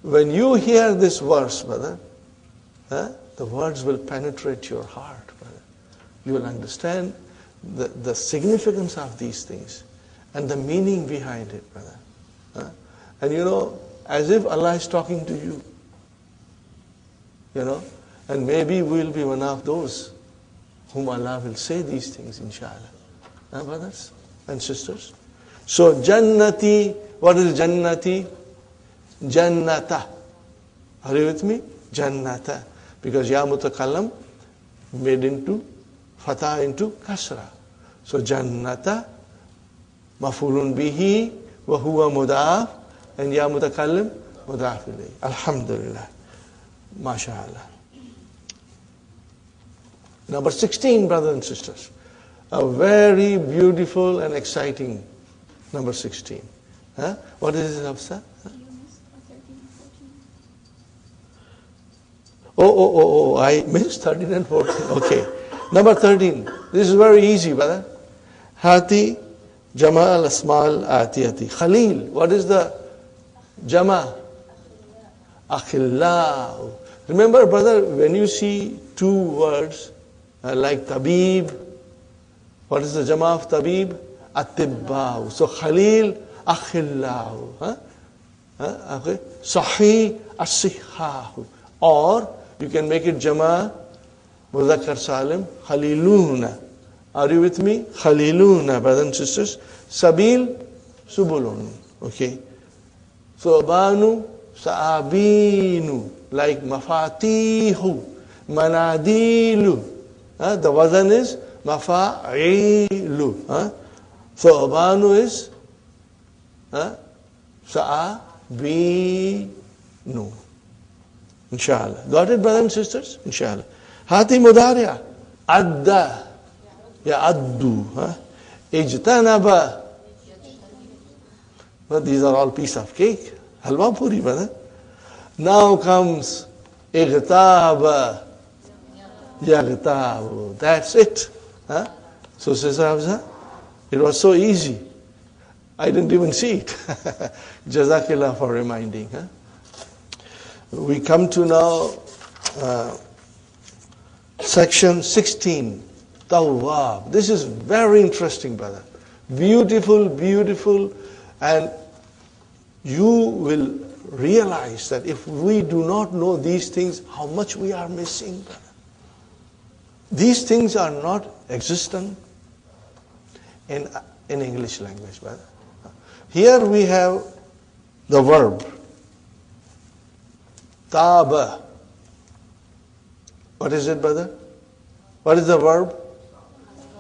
When you hear this verse, brother, the words will penetrate your heart, brother. You will understand the significance of these things and the meaning behind it, brother. And you know, as if Allah is talking to you. You know, and maybe we'll be one of those whom Allah will say these things, inshallah. Brothers and sisters. So Jannati, what is Jannati? Jannata. Are you with me? Jannata. Because Ya Mutakallam made into Fatah into Kasra. So Jannata, Mafulun bihi, wa huwa mudaf, and Ya Mutakallim, mudaf ilayhi. Alhamdulillah. MashaAllah. Number 16, brothers and sisters. A very beautiful and exciting number 16. What is it, Hafsa? Oh, I missed 13 and 14. Okay. Number 13. This is very easy, brother. Hati Jama al-Asmal Atiyati. Khalil. What is the Jama? Akhillah. Remember, brother, when you see two words like Tabib, what is the Jama of Tabib? Atibba'u. So Khalil, Akhillahu. Okay. Sahih, As-Sihhahu. Or you can make it Jama, Mudhakkar Salim, Khaliluna. Are you with me? Khaliluna, brothers and sisters. Sabil, Subulun. Okay. So Banu, Sa'abinu. Like Mafatihu, Manadilu. The wazan is Mafa'ilu. So Abanu is Sa'abinu. Inshallah. Got it, brothers and sisters? Inshallah. Hati Mudariya. Adda. Ya'addu. Ijtanaba. But these are all piece of cake. Halwa puri, brother. Now comes Igtaba. Yaghtabu. That's it. So says Hafsa, it was so easy. I didn't even see it. Jazakillah for reminding. We come to now section 16. Tawwab. This is very interesting, brother. Beautiful, beautiful. And you will realize that if we do not know these things, how much we are missing, brother. These things are not existent in English language, brother. Here we have the verb. Taba. What is it, brother? What is the verb?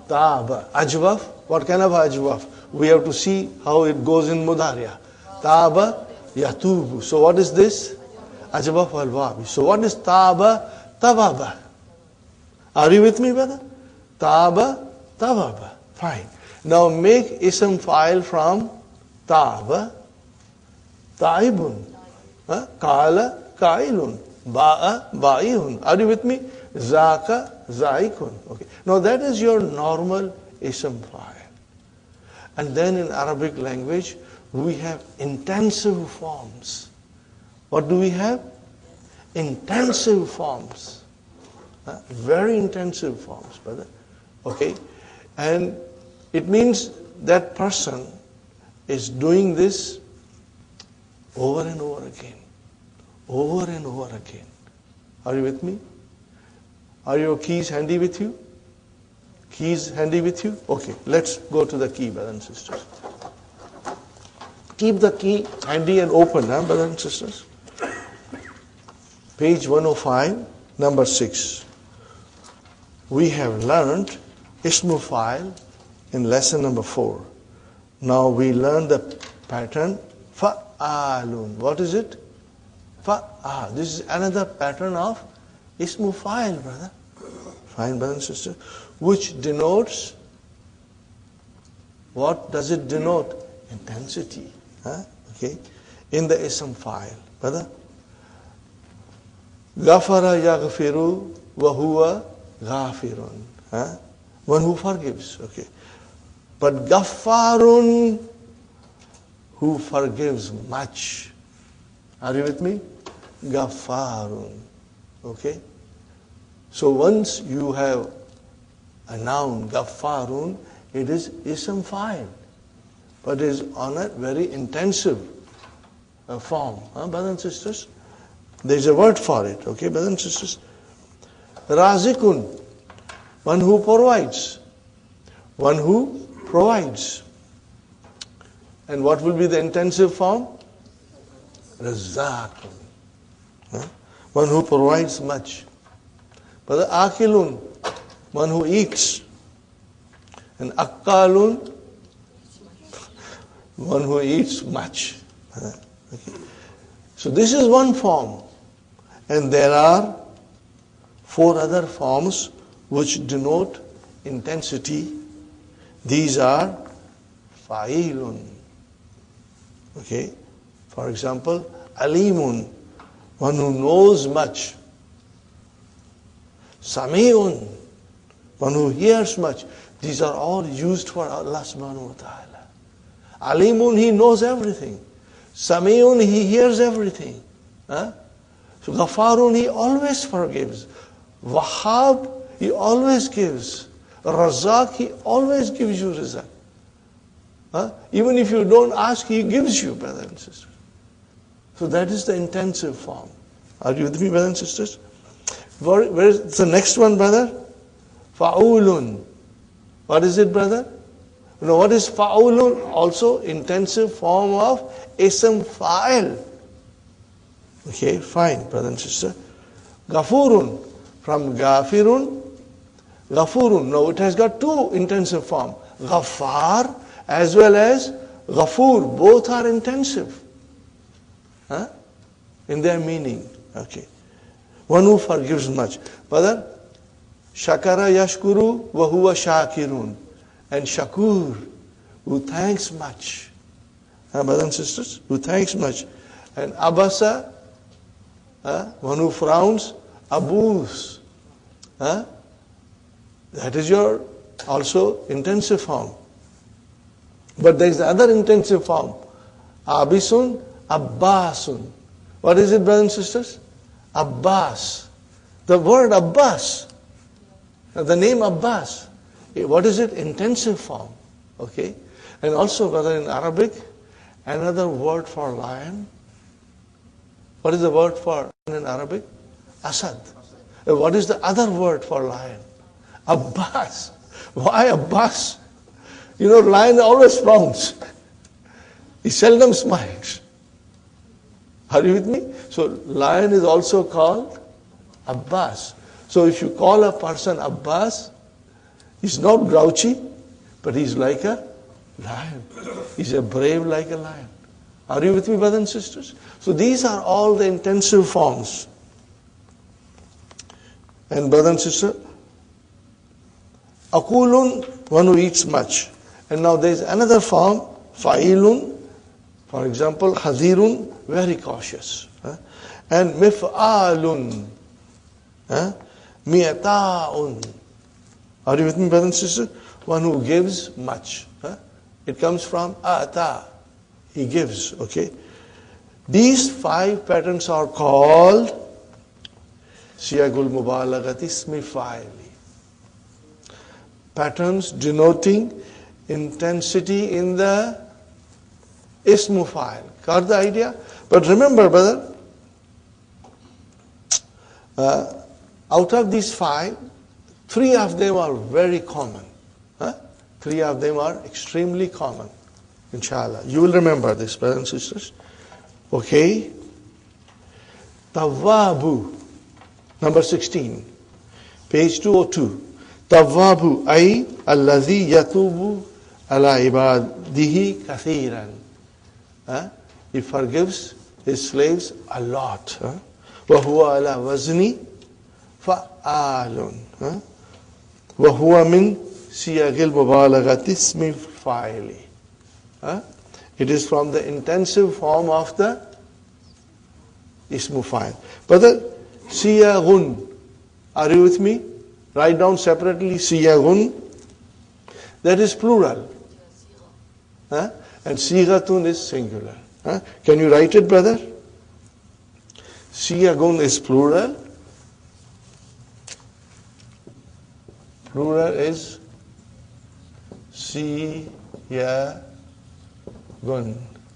Taba. Ajwaf. What kind of ajwaf? We have to see how it goes in Mudariya. Taba yatubu. So what is this? Ajwaf al-wabi. So what is taba? Tababa. Are you with me, brother? Taba, tababa. Fine. Now make ism file from taba, taibun, kala, kailun, ba'a, ba'ihun. Are you with me? Zaka, zaikun. Okay. Now that is your normal ism file. And then in Arabic language, we have intensive forms. What do we have? Intensive forms. Very intensive forms, brother. Okay? And it means that person is doing this over and over again. Over and over again. Are you with me? Are your keys handy with you? Keys handy with you? Okay, let's go to the key, brothers and sisters. Keep the key handy and open, brothers and sisters. Page 105, number 6. We have learned Ismu File in lesson number 4. Now we learn the pattern Fa'alun. What is it? Fa'al. This is another pattern of Ismu File, brother. Fine, brother and sister. Which denotes, what does it denote? Intensity. Okay. In the Ism File, brother. Ghafara yaghfiru wa huwa ghafirun. One who forgives. Okay. But Ghafarun, who forgives much. Are you with me? Ghafarun. Okay. So once you have a noun, Ghafarun, it is Ism File. But it is on a very intensive form. Brothers and sisters? There is a word for it. Okay, brothers and sisters? Razikun, one who provides. One who provides. And what will be the intensive form? Razzaqun. One who provides much. But Akilun, one who eats. And Akkalun, one who eats much. Okay. So this is one form. And there are 4 other forms which denote intensity. These are fa'ilun. Okay. For example, alimun, one who knows much. Sami'un, one who hears much. These are all used for Allah subhanahu wa ta'ala. Alimun, he knows everything. Sami'un, he hears everything. So Ghafarun, he always forgives. Wahhab, he always gives. Razak, he always gives you rizq. Even if you don't ask, he gives you, brothers and sisters. So that is the intensive form. Are you with me, brothers and sisters? Where is the next one, brother? Fa'ulun. What is it, brother? You know what is fa'ulun? Also intensive form of ism fa'il. Okay, fine, brother and sister. Ghafurun. From ghafirun, ghafurun. Now it has got 2 intensive form. Ghaffar as well as ghafur. Both are intensive. In their meaning. Okay. One who forgives much. Brother, Shakara yashkuru wa huwa shakirun. And shakur, who thanks much. Brothers and sisters, who thanks much. And abasa, one who frowns, abus. That is your also intensive form. But there is the other intensive form. Abisun, Abbasun. What is it, brothers and sisters? Abbas. The word Abbas. The name Abbas. What is it? Intensive form. Okay? And also, brother, in Arabic, another word for lion. What is the word for lion in Arabic? Asad. What is the other word for lion? Abbas. Why Abbas? You know, lion always frowns. He seldom smiles. Are you with me? So lion is also called Abbas. So if you call a person Abbas, he's not grouchy, but he's like a lion. He's a brave like a lion. Are you with me, brothers and sisters? So these are all the intensive forms. And brother and sister, akulun, one who eats much. And now there is another form, fa'ilun, for example, hadirun, very cautious. And mif'alun, mi'ata'un. Are you with me, brothers and sisters? One who gives much. It comes from ata. He gives, okay? These 5 patterns are called siyagul mubalaghati ismi fa'ili. Patterns denoting intensity in the ismu fa'il. Got the idea? But remember, brother, out of these 5, 3 of them are very common. 3 of them are extremely common. Inshallah. You will remember this, brothers and sisters. Okay? Tawwabu. Number 16. Page 202. Tawwabu ay alladhi yatubu ala ibadihi kathiran. He forgives his slaves a lot. Wa huwa ala wazni fa'alun. Wa huwa min siyagil mubalaghati ismi fa'ili. It is from the intensive form of the ismu fa'il. Brother, siyagun. Are you with me? Write down separately siyagun. That is plural. And sigatun is singular. Can you write it, brother? Siyagun is plural. Plural is siyagun.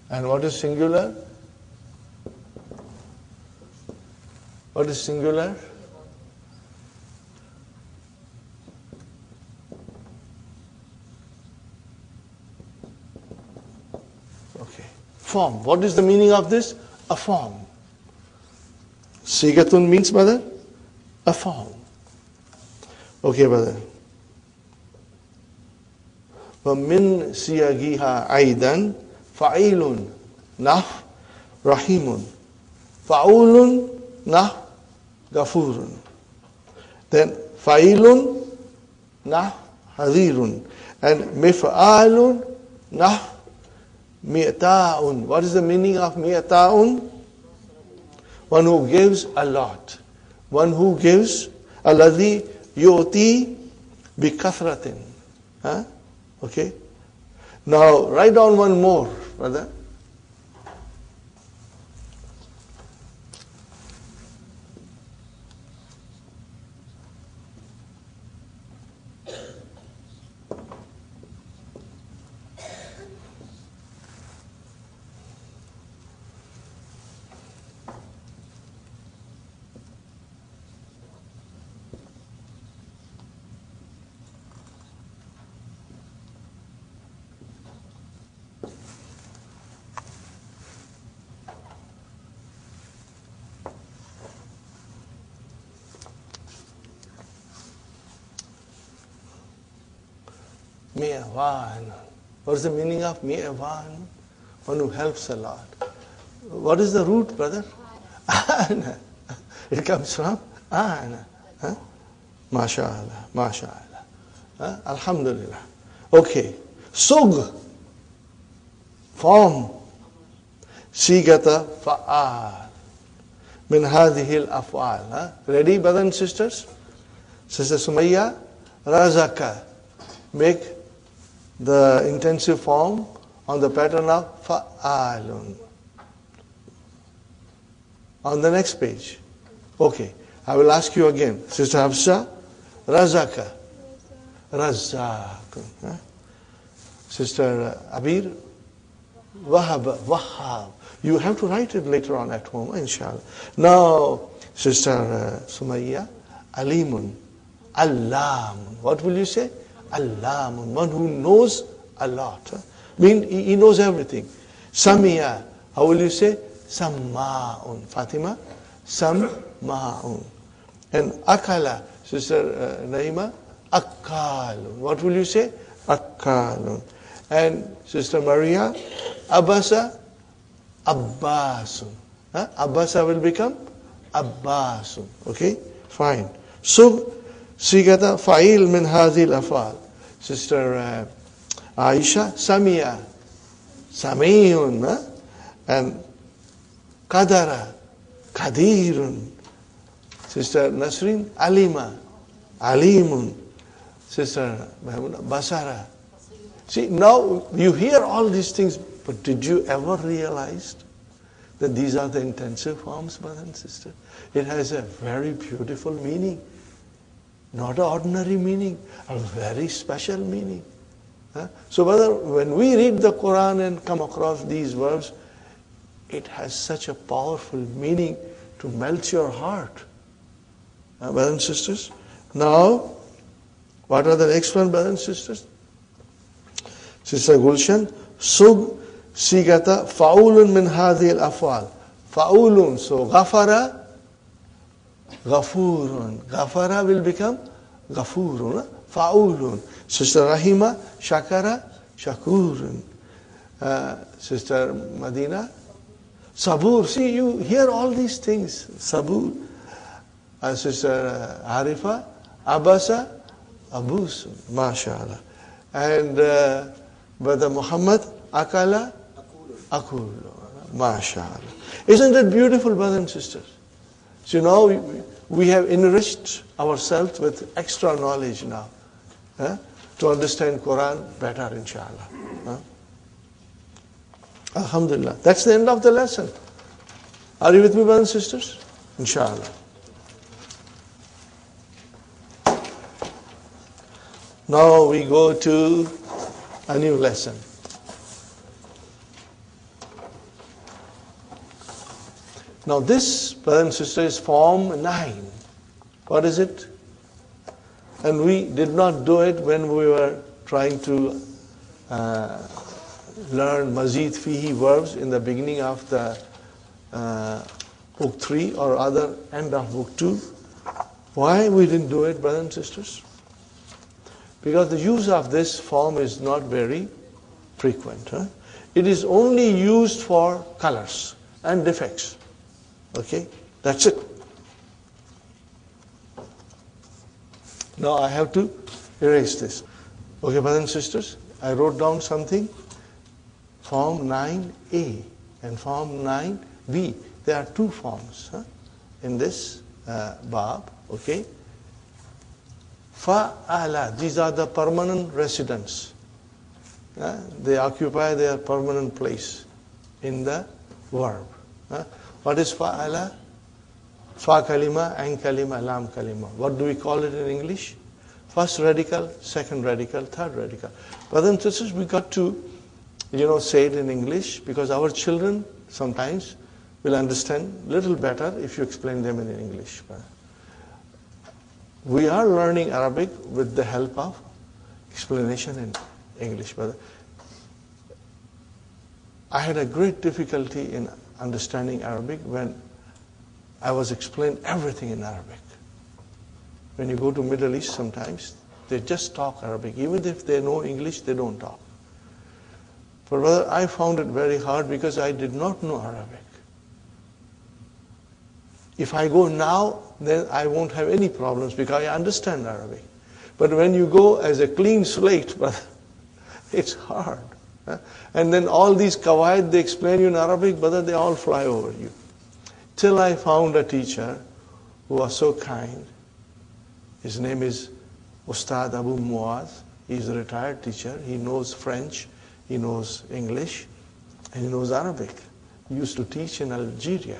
And what is singular? What is singular? Okay. Form. What is the meaning of this? A form. Sigatun means, brother? A form. Okay, brother. وَمِن سِيَاغِهَا أَيْضًا فَعِيلٌ نَحْ رَحِيمٌ فَعُولٌ نَحْ غَفُورٌ. Then فَعِيلٌ نَحْ حَذِيرٌ. And مِفْعَالٌ نَحْ مِئْتَاءٌ. What is the meaning of مِئْتَاءٌ? One who gives a lot. One who gives الَّذِي يُؤْتِي بِكَثْرَةٍ. Okay? Now, write down one more, brother. Mi'awan. What is the meaning of mi'awan? One who helps a lot. What is the root, brother? Ana. It comes from ana. MashaAllah, MashaAllah. Alhamdulillah. Okay. Sug, form, sigata fa'al, min hadhihi al-af'al. Ready, brothers and sisters? Sister Sumayya, razaka. Make the intensive form on the pattern of fa'alun. On the next page. Okay. I will ask you again. Sister Hafsa, razaka. Razak. Sister Abir, wahab, wahab. You have to write it later on at home, inshallah. Now, Sister Sumayya, alimun, allamun. What will you say? Allamun, one who knows a lot. Mean he knows everything. Samia, how will you say? Samma'un. Fatima, samma'un. And akala, Sister Naima, akalun. What will you say? Akalun. And Sister Maria, abasa, abbasun. Abbasa will become abbasun. Okay? Fine. Sub, sigata, fa'il min hadhil afal. Sister Aisha, samia, samiyun. And kadara, kadirun. Sister Nasrin, alima, alimun. Sister Mahmuna, basara. See, now you hear all these things, but did you ever realize that these are the intensive forms, brother and sister? It has a very beautiful meaning. Not an ordinary meaning, a very special meaning. So brother, when we read the Quran and come across these verbs, it has such a powerful meaning to melt your heart. Brothers and sisters. Now, what are the next one, brothers and sisters? Sister Gulshan, sub sigata fa'ulun min hadhil afal. Fa'ulun, so ghafara, ghafurun. Ghafara will become ghafurun. Fa'ulun. Sister Rahima, shakara, shakurun. Sister Madina, sabur. See, you hear all these things. Sabur. Sister Harifa, abasa, abusun. MashaAllah. And Brother Muhammad, akala, akulu. MashaAllah. Isn't it beautiful, brothers and sisters? So now we have enriched ourselves with extra knowledge now to understand Quran better, inshallah. Alhamdulillah. That's the end of the lesson. Are you with me, brothers and sisters? Inshallah. Now we go to a new lesson. Now this, brothers and sisters, is Form 9. What is it? And we did not do it when we were trying to learn Mazid Fihi verbs in the beginning of the book 3 or other end of book 2. Why we didn't do it, brothers and sisters? Because the use of this form is not very frequent. It is only used for colors and defects. Okay? That's it. Now I have to erase this. Okay, brothers and sisters, I wrote down something. Form 9A and Form 9B. There are two forms in this bab. Okay? Fa'ala, these are the permanent residents. They occupy their permanent place in the verb. What is fa'ala? Fa kalima, ain kalima, lam kalima. What do we call it in English? First radical, second radical, third radical. Brothers and sisters, we got to, say it in English because our children sometimes will understand a little better if you explain them in English. We are learning Arabic with the help of explanation in English. But I had a great difficulty in understanding Arabic when I was explained everything in Arabic. When you go to Middle East sometimes, they just talk Arabic. Even if they know English, they don't talk. But brother, I found it very hard because I did not know Arabic. If I go now, then I won't have any problems because I understand Arabic. But when you go as a clean slate, it's hard. And then all these qawaid they explain you in Arabic, but they all fly over you. Till I found a teacher who was so kind. His name is Ustad Abu Muaz. He's a retired teacher. He knows French, he knows English, and he knows Arabic. He used to teach in Algeria.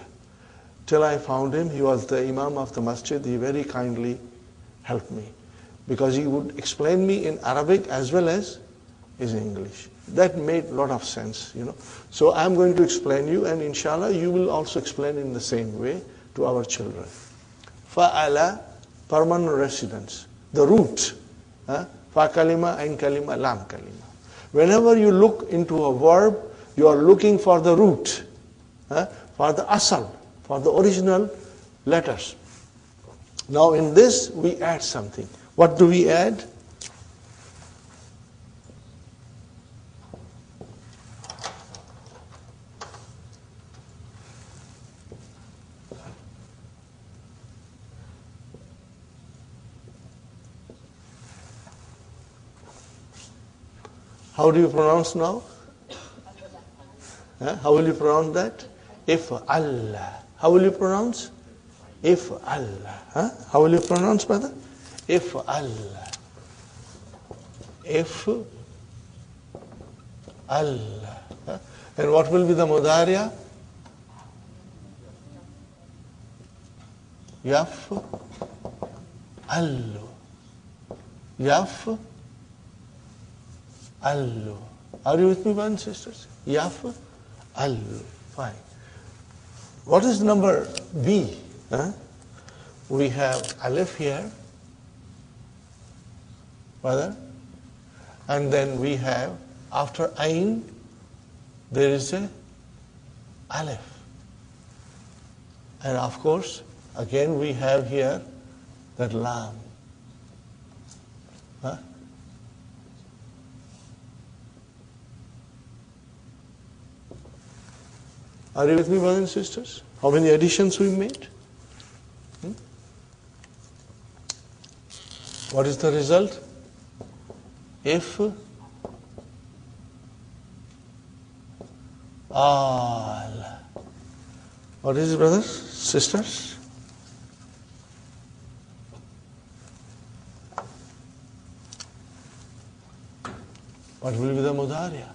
Till I found him, he was the Imam of the masjid. He very kindly helped me because he would explain me in Arabic as well as in English. That made a lot of sense, So I'm going to explain you, and inshallah you will also explain in the same way to our children. Fa'ala, permanent residence. The root. Fa kalima, ain kalima, lam kalima. Whenever you look into a verb, you are looking for the root, for the asal, for the original letters. Now in this we add something. What do we add? How do you pronounce now? How will you pronounce that? If Allah. How will you pronounce? If Allah. How will you pronounce, brother? If Allah. If Allah. And what will be the mudariya? Yaf allu. Yaf allu. Are you with me, brothers and sisters? Yaf allu. Fine. What is number B? We have alif here, brother, and then we have after ain there is a alif, and of course again we have here that lam. Are you with me, brothers and sisters? How many additions we made? What is the result? If all. What is it, brothers, sisters? What will be the mudariya?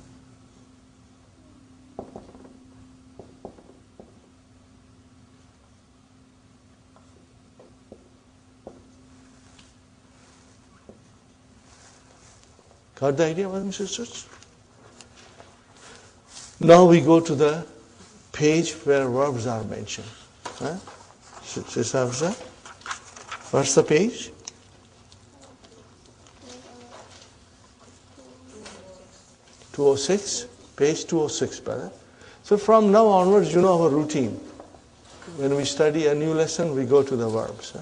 Got the idea, brothers and sisters? Now we go to the page where verbs are mentioned. Sister Hafsa, what's the page? 206, page 206, brother. So from now onwards, you know our routine. When we study a new lesson, we go to the verbs.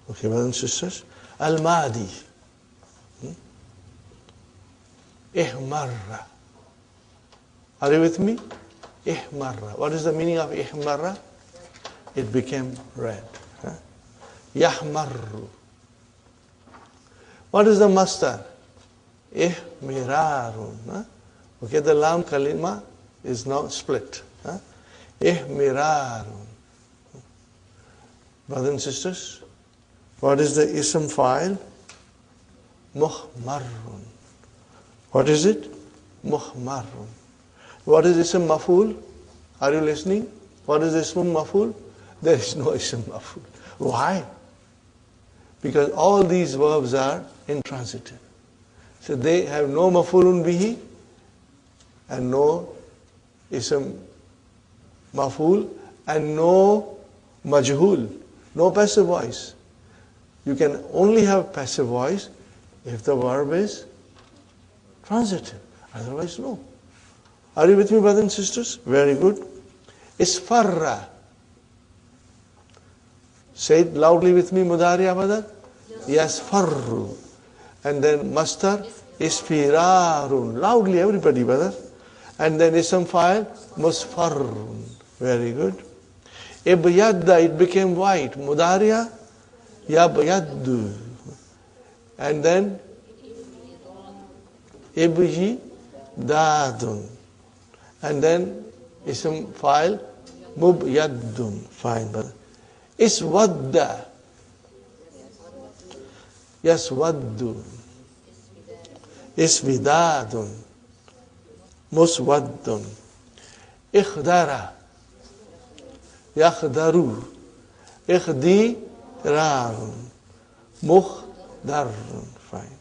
Okay, brothers and sisters. Al-Madi. Ihmarra. Are you with me? Ihmarra. What is the meaning of ihmarra? It became red. Yahmarru. What is the masdar? Ihmirarun. Okay, the lam kalima is now split. Ihmirarun. Brothers and sisters, what is the ism file? Muhmarrun. What is it? Muhmarrun. What is ism maf'ul? Are you listening? What is ism maf'ul? There is no ism maf'ul. Why? Because all these verbs are intransitive. So they have no maf'ulun bihi and no ism maf'ul and no majhul, no passive voice. You can only have passive voice if the verb is transitive. Otherwise, no. Are you with me, brothers and sisters? Very good. Isfarra. Say it loudly with me, Mudariya, brother. Yasfarru. And then mastar, isfirarun. Loudly, everybody, brother. And then ism file, musfarrun. Very good. Ibyadda, it became white. Mudariya, yabyaddu. And then ibyi-dadun. And then ism file, mubyaddun. Fine, brother. Iswadda. Yaswaddu. Isvidadun. Muswaddun. Ikhdara. Yakhdaru. Ikhdirarun. Mukhdarun. Fine.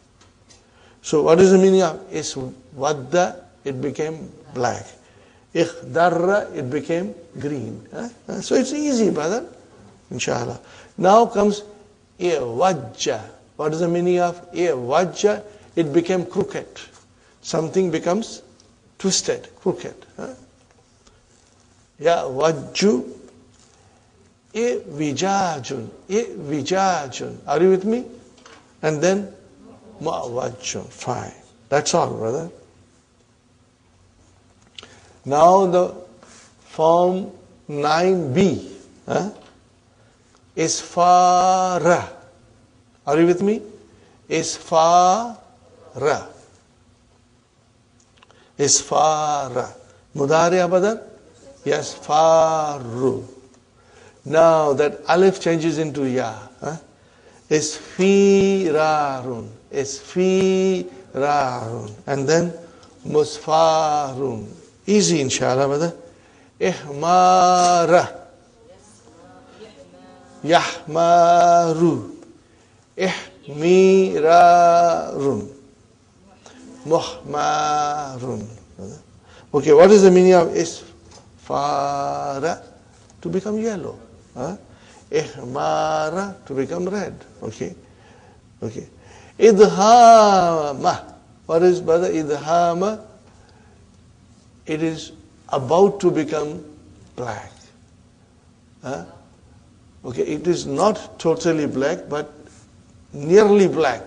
So what is the meaning of iswadda? It became black. Ikhdarra, it became green. So it's easy, brother. Inshallah. Now comes iwajja. What is the meaning of iwajja? It became crooked. Something becomes twisted, crooked. Yawajju. Iwijajun. Iwijajun. Are you with me? And then mu'awajjun. Fine. That's all, brother. Now the form 9b is fara. Are you with me? Is fara. Is fara. Mudari abadar? Yes, faru. Now that alif changes into ya. Is firarun. Is firarun. And then musfarun. Easy, inshallah, brother. Ihmara. Yahmaru. Ihmirarun. Muhmarun. Okay, what is the meaning of isfara? To become yellow. Ihmara, to become red. Okay. Okay. Idhama. What is, brother, idhama? It is about to become black. Okay, it is not totally black, but nearly black.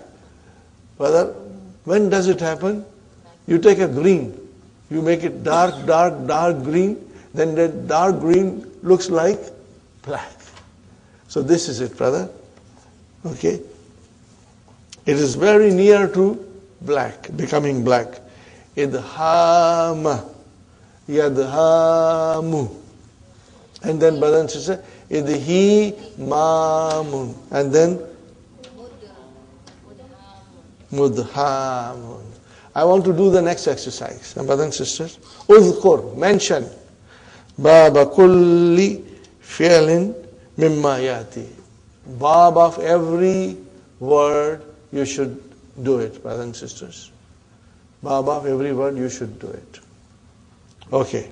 Brother, when does it happen? You take a green, you make it dark, dark, dark green, then that dark green looks like black. So this is it, brother. Okay. It is very near to black, becoming black. Idhama. Yadhamu. And then, brother and sister, idhimamun. And then, mudhamun. I want to do the next exercise. Brothers and sisters, udhkur, mention, baba kulli fi'lin mimma yati. Bab of every word, you should do it, brothers and sisters. Bab of every word, you should do it. Okay.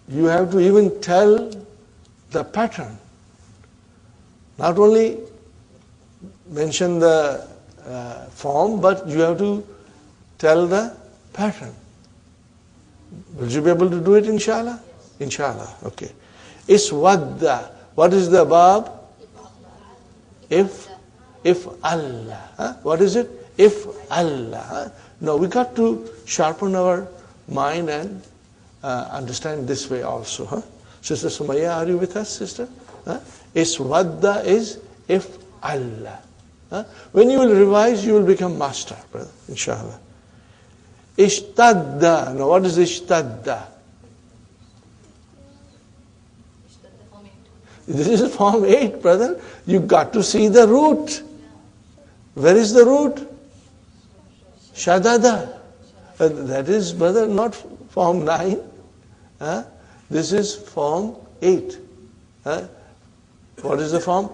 You have to even tell the pattern. Not only mention the form, but you have to tell the pattern. Will you be able to do it, inshallah? Inshallah. Okay. Iswadda. What is the bab? If Allah. What is it? If Allah. No, we got to sharpen our mind and understand this way also. Sister Sumaya, are you with us, sister? Iswadda is if Allah. When you will revise, you will become master, brother, inshallah. Ishtadda. Now what is ishtadda? This is form 8, brother. You got to see the root. Where is the root? Shadada. That is, brother, not form 9. This is form 8. What is the form?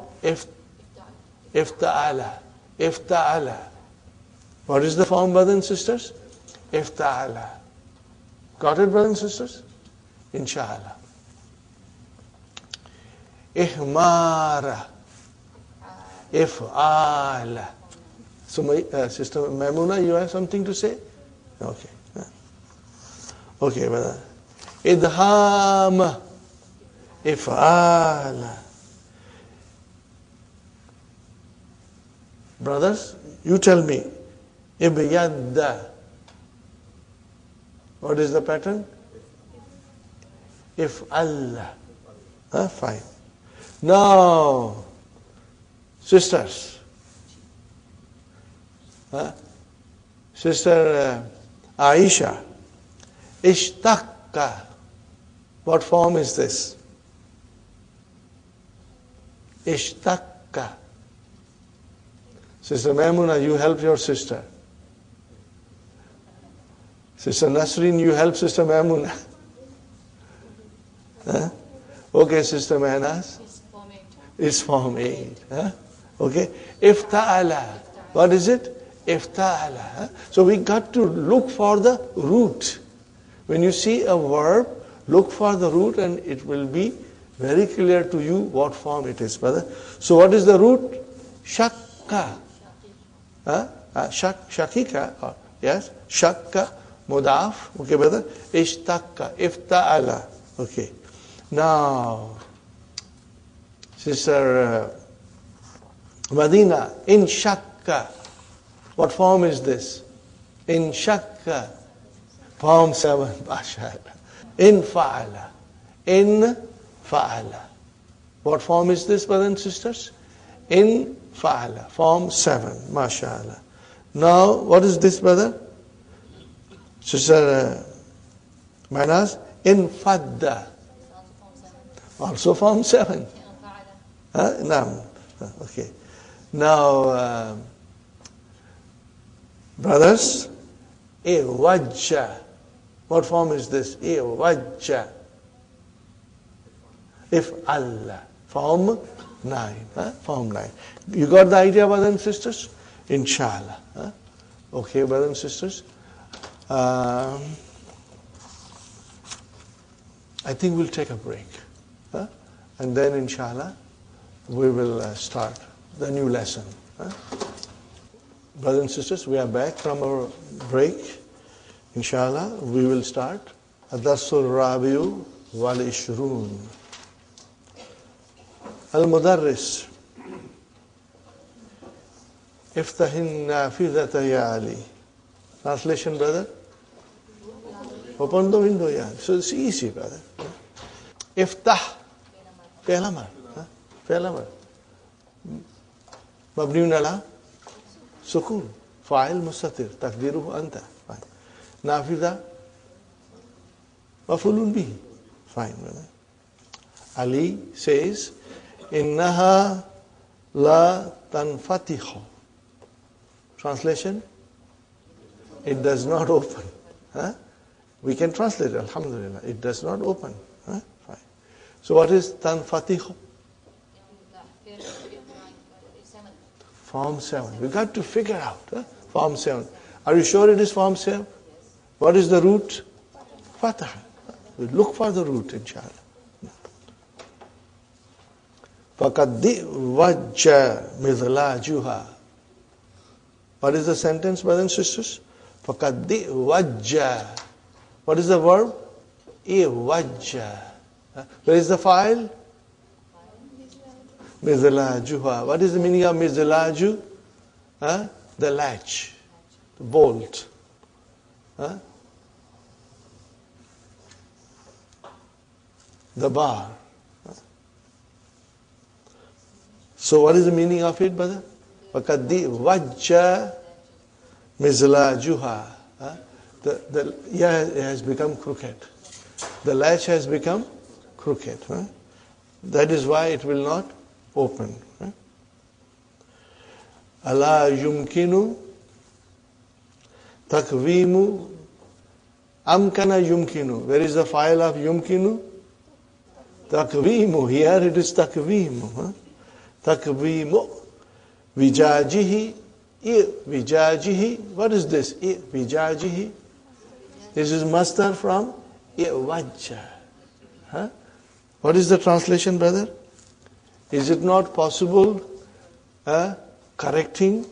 Ifta'ala. Ifta'ala. What is the form, brothers and sisters? Ifta'ala. Got it, brothers and sisters? Inshallah. Ihmara. If'ala. So, my sister Maimuna, you have something to say? Okay. Okay, brother. Idham. If'ala. Brothers, you tell me. Ibyadda. What is the pattern? If Allah. Fine. Now, sisters. Sister Aisha. Ishtaqqa. What form is this? Ishtaqqa. Sister Maimuna, you help your sister. Sister Nasreen, you help Sister Maimuna. Okay, Sister Manas? It's form 8. Okay. Ifta'ala. What is it? Ifta'ala. So we got to look for the root. When you see a verb, look for the root and it will be very clear to you what form it is, brother. So what is the root? Shakka. Shakika. Yes. Shakka. Mudaf. Okay, brother. Ishtaqqa. Ifta'ala. Okay. Now, Sister Madina, in shakka. What form is this? In shakka. Form 7. MashaAllah. In fa'ala. In fa'ala. What form is this, brothers and sisters? In fa'ala. Form 7. MashaAllah. Now, what is this, brother? Sister Manas? In fadda. Also form 7. No. Okay. Now, brothers, iwajja. What form is this? Iwajja. If Allah. Form 9. Form 9. You got the idea, brothers and sisters? Inshallah. Okay, brothers and sisters. I think we'll take a break. And then, inshallah, we will start the new lesson. Brothers and sisters, we are back from our break. Inshallah, we will start. Adarsul Rabiu wal Ishrun. Al-Mudarris. Iftahin nafidata ya Ali. Translation, brother? Open the window, yeah. So it's easy, brother. Iftah. Pehla mar. Pehla mar. Mabniun ala. Sukun. Fa'il mustatir. Takdiruhu anta. Fine. Nafida. Mafulun bihi. Fine, brother. Ali says, Innaha la tanfatihu. Translation? It does not open. We can translate it, alhamdulillah. It does not open. Fine. So what is tanfatihu? Form 7. We got to figure out. Form 7. Are you sure it is form 7? What is the root? Fatah. We look for the root, inshallah. فَقَدِّ وَجَّ مِذْلَاجُهَا. What is the sentence, brothers and sisters? فَقَدِّ وَجَّ. What is the verb? إِوَجَّ. Where is the file? Mizlajuha. What is the meaning of mizlaju? The latch, the bolt. The bar. So what is the meaning of it, brother? Fakaddi wajja mizlajuha. The ear has become crooked. The latch has become crooked. That is why it will not open. Ala yumkinu takvimu amkana yumkinu. Where is the file of yumkinu? Takvimu. Here it is takvimu. Takvimu. Vijajihi. Vijajihi. What is this? Vijajihi. This is masdar from Iwajja. What is the translation, brother? Is it not possible correcting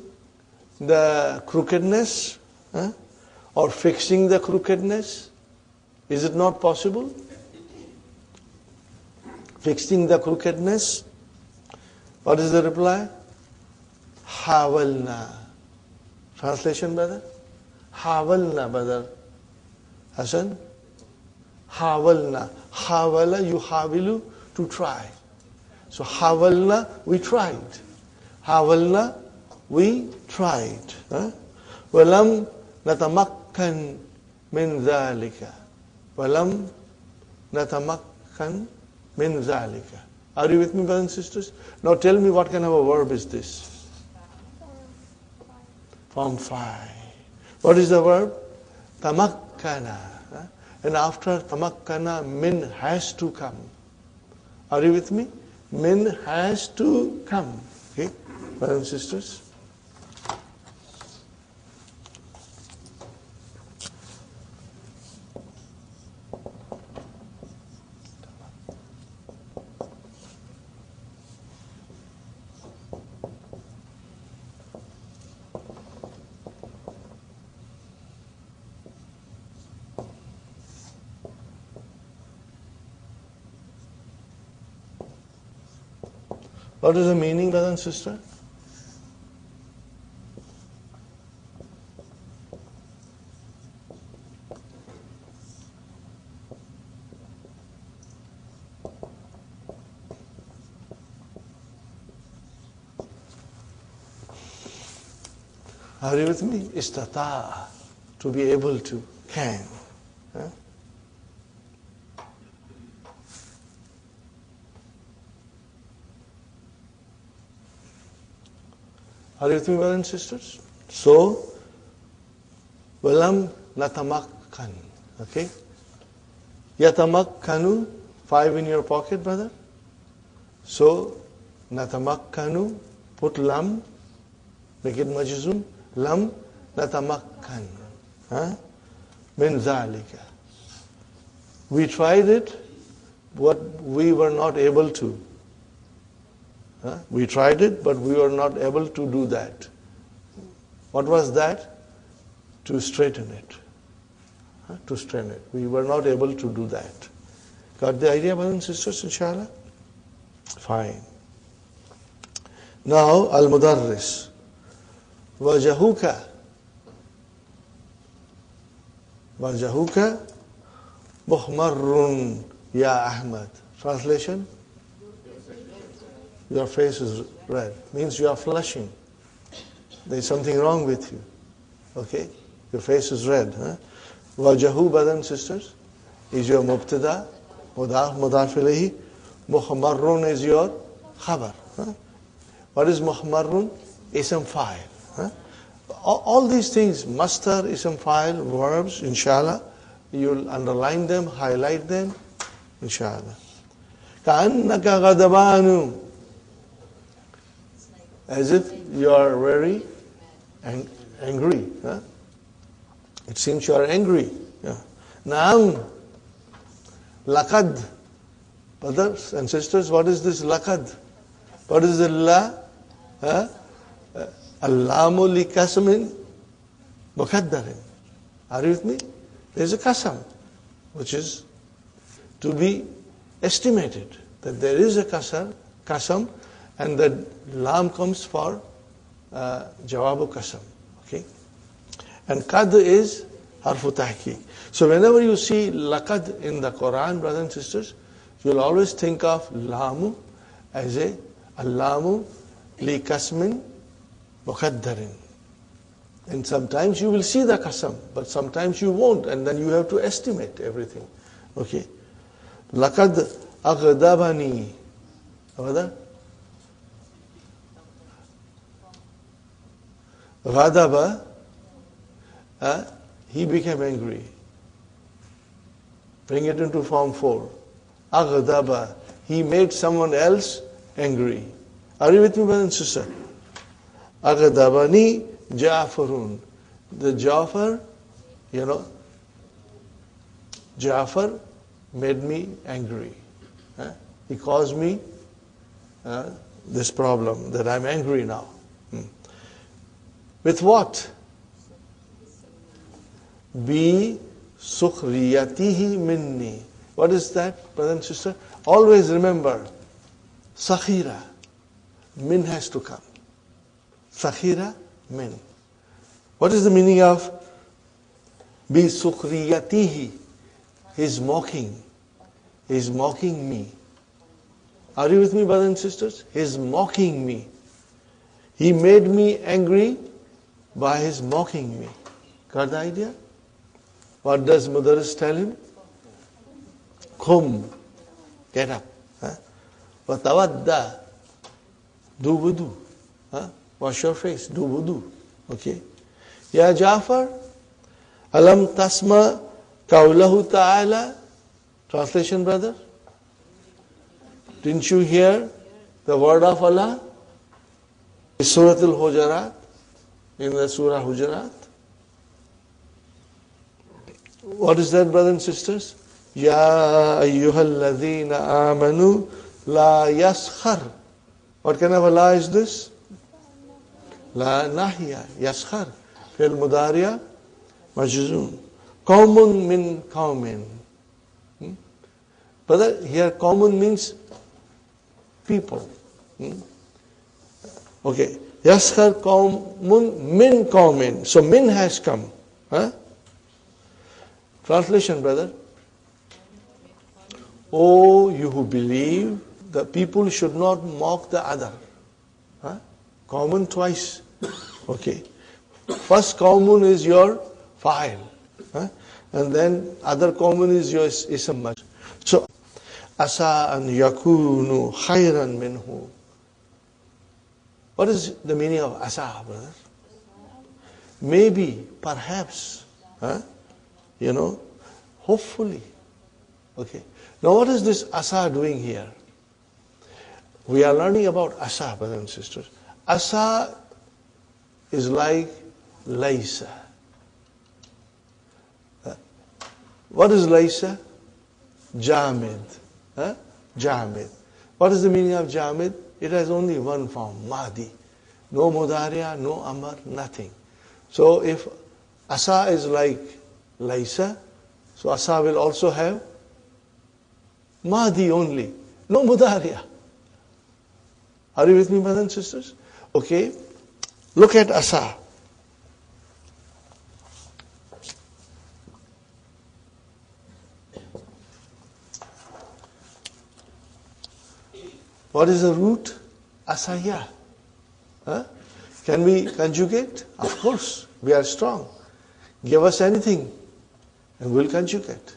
the crookedness or fixing the crookedness? Is it not possible? Fixing the crookedness? What is the reply? Hawalna. Translation, brother? Hawalna, brother. Hassan? Hawalna. Hawala, yuhawilu, to try. So hawalna, we tried. Hawalna, we tried. Walam natamakkan min dhalika. Walam natamakkan min dhalika. Are you with me, brothers and sisters? Now tell me, what kind of a verb is this? Form 5. What is the verb? Tamakkana. And after tamakkana, min has to come. Are you with me? Min has to come. Okay, brothers and sisters? What is the meaning, brother and sister? Are you with me? Istata, to be able to, can. Huh? Are you with me, brothers and sisters? So, walam natamakkan. Okay? Yatamakkanu, 5 in your pocket, brother. So, natamakkanu, put lam, make it majzum. Lam natamakkan. Min dhalika. We tried it, but we were not able to. We tried it, but we were not able to do that. What was that? To straighten it. To straighten it. We were not able to do that. Got the idea, brothers and sisters, inshallah? Fine. Now, al-mudarris. Wajahuka. Wajahuka muhmarrun ya Ahmad. Translation? Your face is red. Means you are flushing. There is something wrong with you. Okay? Your face is red. Wajahu, brothers and sisters, is your mubtada, mudaf ilayhi. Muhmarrun is your khabar. What is muhmarrun? Ism fa'il. All these things, mastar, ism fa'il, verbs, inshallah, you'll underline them, highlight them, inshallah. Ka'annaka ghadabanu. As if you are very angry. It seems you are angry. Naam. Laqad. Brothers and sisters, what is this laqad? What is the la? Allamu li kasmin muqaddarin. Are you with me? There is a qasam, which is to be estimated. That there is a qasam, and the lam comes for jawabu qasam. Okay? And qad is harfu tahqiq. So whenever you see laqad in the Quran, brothers and sisters, you'll always think of lamu as a allamu li kasmin muqaddarin. And sometimes you will see the qasam, but sometimes you won't, and then you have to estimate everything. Okay? Laqad aghdabani. What? Ghadaba, he became angry. Bring it into form 4. Aghdaba, he made someone else angry. Are you with me, brother and sister? Aghdabani Ja'farun. The Ja'far, Ja'far made me angry. He caused me this problem, that I'm angry now. With what? Bi sukhriyatihi minni. What is that, brother and sister? Always remember, sakhira, min has to come. Sakhira, min. What is the meaning of bi sukhriyatihi? He's mocking. He's mocking me. Are you with me, brothers and sisters? He's mocking me. He made me angry by his mocking me. Got the idea? What does Mudarris tell him? Qum, get up. Watawadda, do wudu. Wash your face, do wudu. Okay. Ya Jafar, alam tasma qawlahu ta'ala. Translation, brother? Didn't you hear the word of Allah? Surah Al-Hujurat, in the Surah Hujurat. What is that, brothers and sisters? Ya ayyuhalladhina amanu la yaskhar. What kind of a la is this? La nahiya, yaskhar. Fil mudariya, majzum. Qawmun min qawmin. Brother, here qawmun means people. Okay. Yaskhar qawmun min qawmin. So min has come. Translation, brother. Oh, you who believe, the people should not mock the other. Qawmun twice. Okay. First qawmun is your fa'il. And then other qawmun is your ism. So, asa an yakunu khayran minhu. What is the meaning of asa, brother? Maybe, perhaps, hopefully. Okay. Now what is this asa doing here? We are learning about asa, brothers and sisters. Asa is like laysa. What is laysa? Jamid. Jamid. What is the meaning of jamid? It has only one form, madi. No mudariya, no amar, nothing. So if asa is like laysa, so asa will also have madi only, no mudariya. Are you with me, brothers and sisters? Okay, look at asa. What is the root? Asaya. Can we conjugate? Of course, we are strong. Give us anything and we'll conjugate.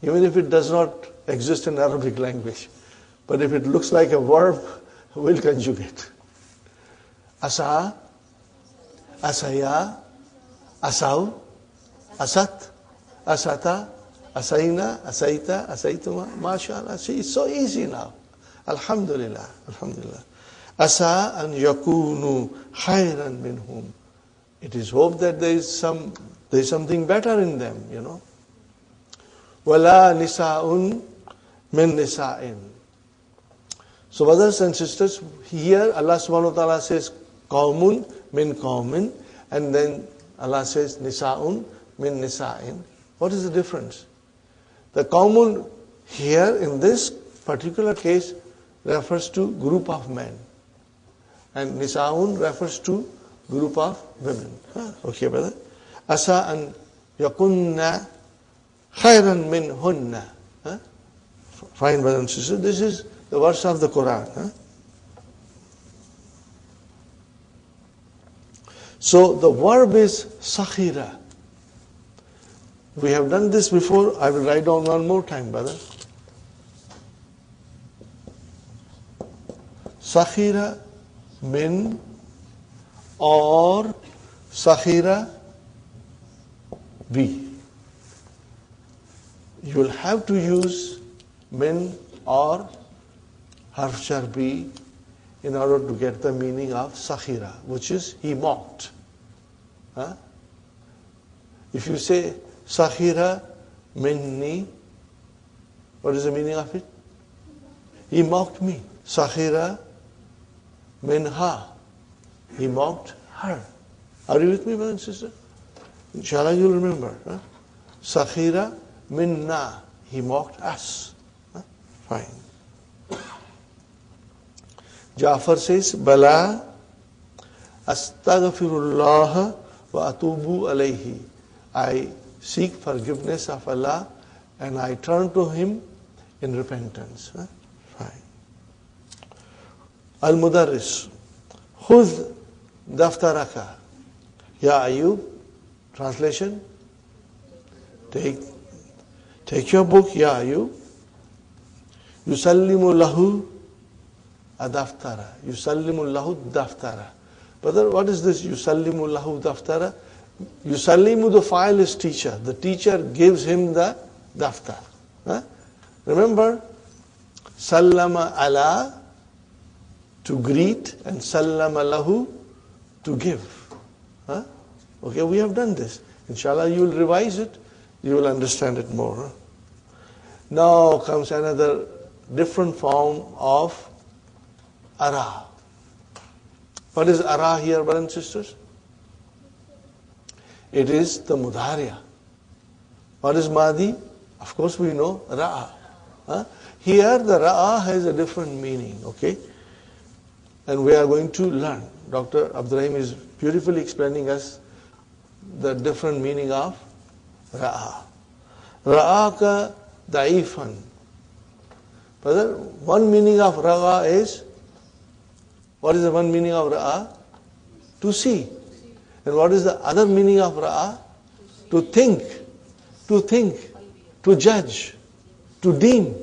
Even if it does not exist in Arabic language. But if it looks like a verb, we'll conjugate. Asa, asaya, asaw, asat, asata, asaina, asaita, asaituma, mashallah. See, it's so easy now. Alhamdulillah, alhamdulillah. Asa an yakunu khayran minhum. It is hope that there is something better in them, Wala nisa'un min nisa'in. So brothers and sisters, here Allah subhanahu wa ta'ala says qawmun min qawmin, and then Allah says nisa'un min nisa'in. What is the difference? The qawmun here in this particular case refers to group of men, and nisa'un refers to group of women. Okay, brother. Asa an yakunna khayran min hunna. Fine, brothers and sisters. This is the verse of the Quran. So the verb is sakhira. We have done this before. I will write down one more time, brother. Sakhira min or sakhira bi. You will have to use min or harf jar bi in order to get the meaning of sakhira, which is he mocked. If you say sakhira minni, what is the meaning of it? He mocked me. Sakhira minha, he mocked her. Are you with me, brother and sister? Inshallah you'll remember. Sakhira minna, he mocked us. Fine. Jafar says, Bala astaghfirullah wa atubu alayhi. I seek forgiveness of Allah and I turn to Him in repentance. Fine. Al-Mudarris, Khudh daftaraka. Ya Ayub, translation, take your book, Ya Ayub. Yusallimu lahu adaftara. Yusallimu lahu daftara. Brother, what is this Yusallimu lahu daftara? Yusallimu, the file is teacher. The teacher gives him the daftar. Remember, Sallama ala, to greet, and Sallama lahu, to give. Okay, we have done this. Inshallah, you will revise it. You will understand it more. Now comes another different form of ara. What is ara here, brothers and sisters? It is the mudhariya. What is madi? Of course we know ra'a. Here the ra'a has a different meaning, okay? And we are going to learn. Dr. Abdurrahim is beautifully explaining us the different meaning of ra'a. Ra'aka da'ifan. Brother, one meaning of ra'a is, what is the one meaning of ra'a? To see. And what is the other meaning of ra'a? To think, to judge, to deem.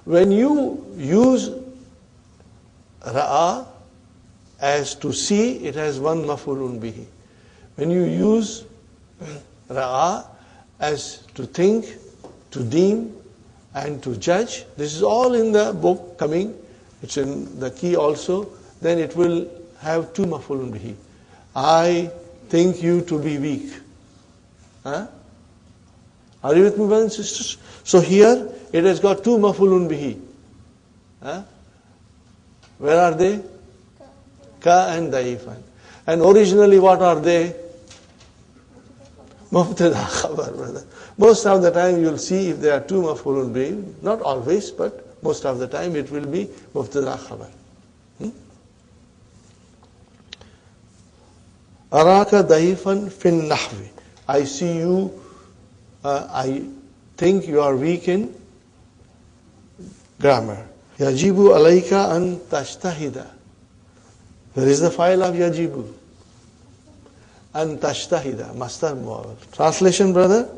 When you use ra'a as to see, it has one maf'ulun bihi. When you use ra'a as to think, to deem, and to judge, this is all in the book coming, it's in the key also, then it will have two maf'ulun bihi. I think you to be weak. Are you with me, brothers and sisters? So here, it has got two maf'ulun bihi. Where are they? Ka and da'ifan. And originally, what are they? Mubtada khabar, brother. Most of the time you will see if there are two maf'ulun bihi, not always, but most of the time it will be mubtada khabar. Araka da'ifan fin nahwi. I see you, I think you are weak in grammar. Yajibu alayka an tashtahida. Where is the file of yajibu? An tashtahida, mastar muawwal. Translation, brother?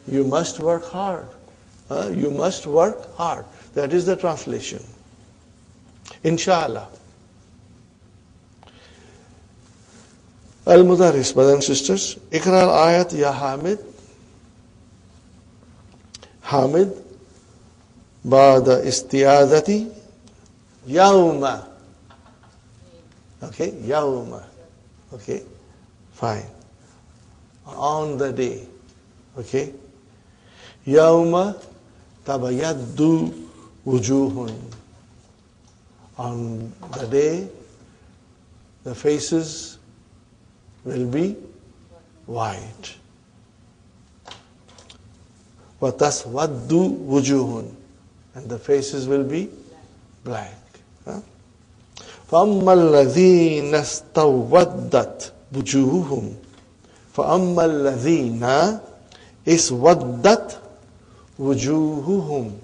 You must work hard. You must work hard. That is the translation. Inshallah. Al-Mudarris, brothers and sisters. Ikra al-ayat ya Hamid. Hamid. Ba'da istiyadati. Yawma. Okay, yawma. Okay, fine. On the day. Okay. Yawma tabayaddu wujuhun. On the day, the faces will be white. وَتَسْوَدُّ wujuhun. And the faces will be black. فَأَمَّا الَّذِينَ اسْتَوَّدَّتْ وُجُوهُهُمْ فَأَمَّا الَّذِينَ اسْوَدَّتْ وُجُوهُهُمْ.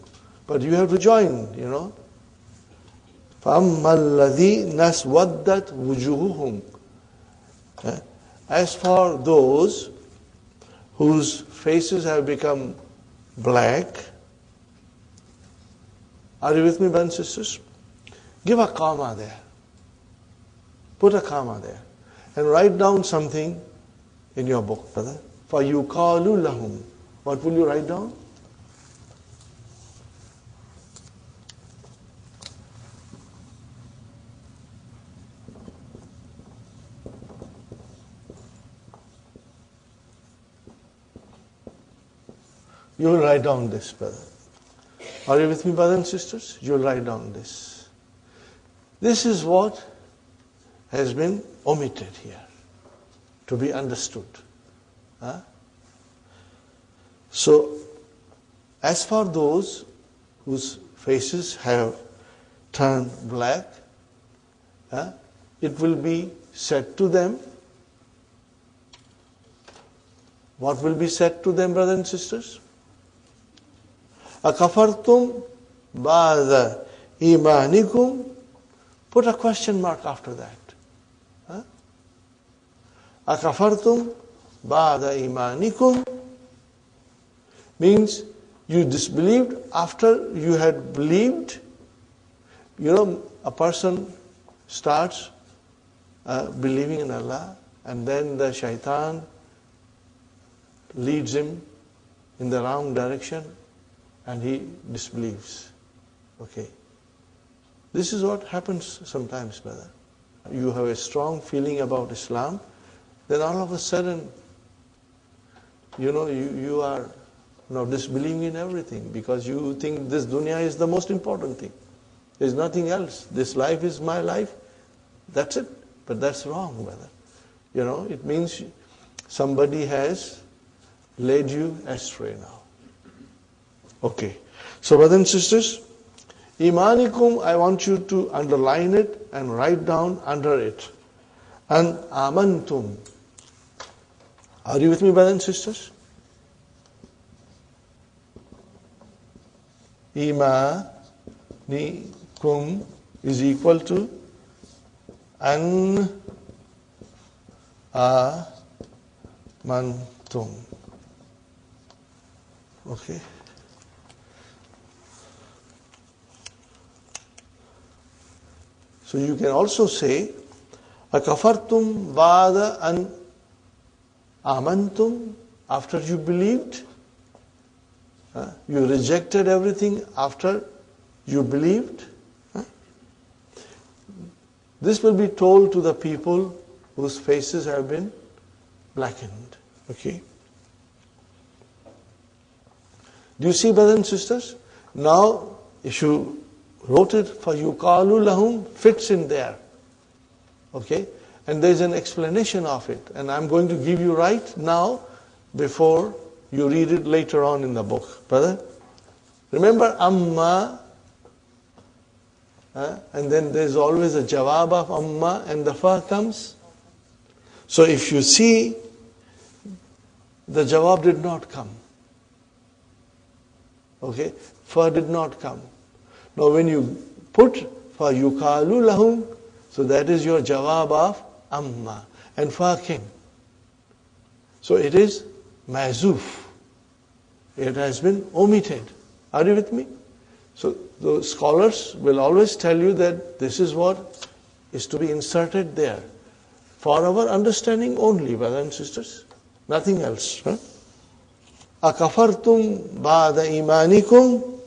But you have to join, you know. فَأَمَّا الَّذِينَ اسْوَدَّتْ وُجُوهُهُمْ. As for those whose faces have become black, are you with me, brothers and sisters? Give a comma there. Put a comma there. And write down something in your book, brother. فَيُقَالُ لَهُمْ. What will you write down? You will write down this, brother. Are you with me, brothers and sisters? You will write down this. This is what has been omitted here to be understood. So, as for those whose faces have turned black, it will be said to them, what will be said to them, brothers and sisters? Akafartum ba'da imanikum. Put a question mark after that. Huh? Akafartum ba'da imanikum means you disbelieved after you had believed. You know, a person starts believing in Allah, and then the shaitan leads him in the wrong direction and he disbelieves. Okay. This is what happens sometimes, brother. You have a strong feeling about Islam, then all of a sudden, you are now disbelieving in everything because you think this dunya is the most important thing. There's nothing else. This life is my life. That's it. But that's wrong, brother. It means somebody has led you astray now. Okay. So, brothers and sisters, Imanikum, I want you to underline it and write down under it. And amantum. Are you with me, brothers and sisters? Imanikum is equal to an amantum. Okay. So you can also say, akafartum ba'da an amantum, after you believed. You rejected everything after you believed. This will be told to the people whose faces have been blackened. Okay. Do you see, brothers and sisters? Now, if you wrote it for yuqalu lahum, fits in there. Okay? And there's an explanation of it. And I'm going to give you right now before you read it later on in the book. Brother? Remember amma, and then there's always a jawab of amma and the fa comes. So if you see, the jawab did not come. Okay? Fa did not come. Now when you put fa yuqalu lahum, so that is your jawab of amma. And fa came. So it is mazuf. It has been omitted. Are you with me? So the scholars will always tell you that this is what is to be inserted there. For our understanding only, brothers and sisters. Nothing else. Akafartum ba'da imanikum?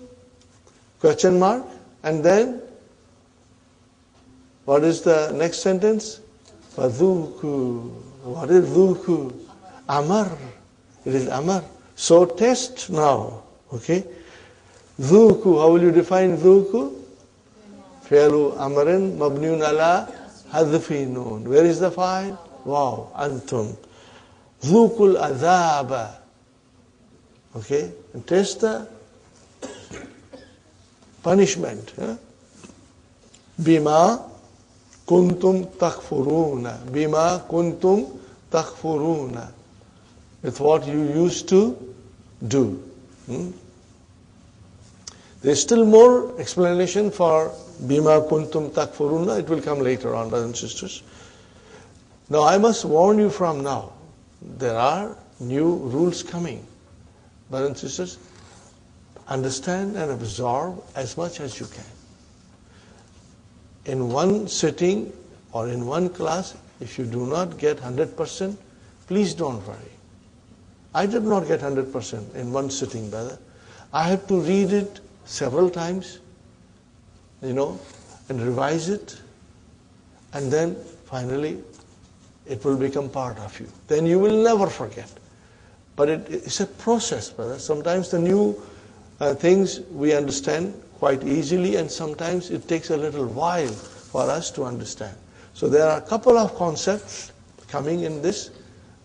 Question mark. And then, what is the next sentence? Fadhuku. What is dhuku? Amar. It is amar. So test now. Okay. Dhuku. How will you define dhuku? Fi'lu amrin mabniun ala hadfi noon. Where is the file? Wow. Antum. Dhukul adhaba. Okay. And test the punishment. Bima kuntum takfuruna. Bima kuntum takfuruna. With what you used to do. There's still more explanation for bima kuntum takfuruna. It will come later on, brothers and sisters. Now I must warn you from now. There are new rules coming. Brothers and sisters, understand and absorb as much as you can. In one sitting or in one class, if you do not get 100%, please don't worry. I did not get 100% in one sitting, brother. I had to read it several times, and revise it, and then finally it will become part of you. Then you will never forget. But it's a process, brother. Sometimes the new things we understand quite easily, and sometimes it takes a little while for us to understand. So there are a couple of concepts coming in this.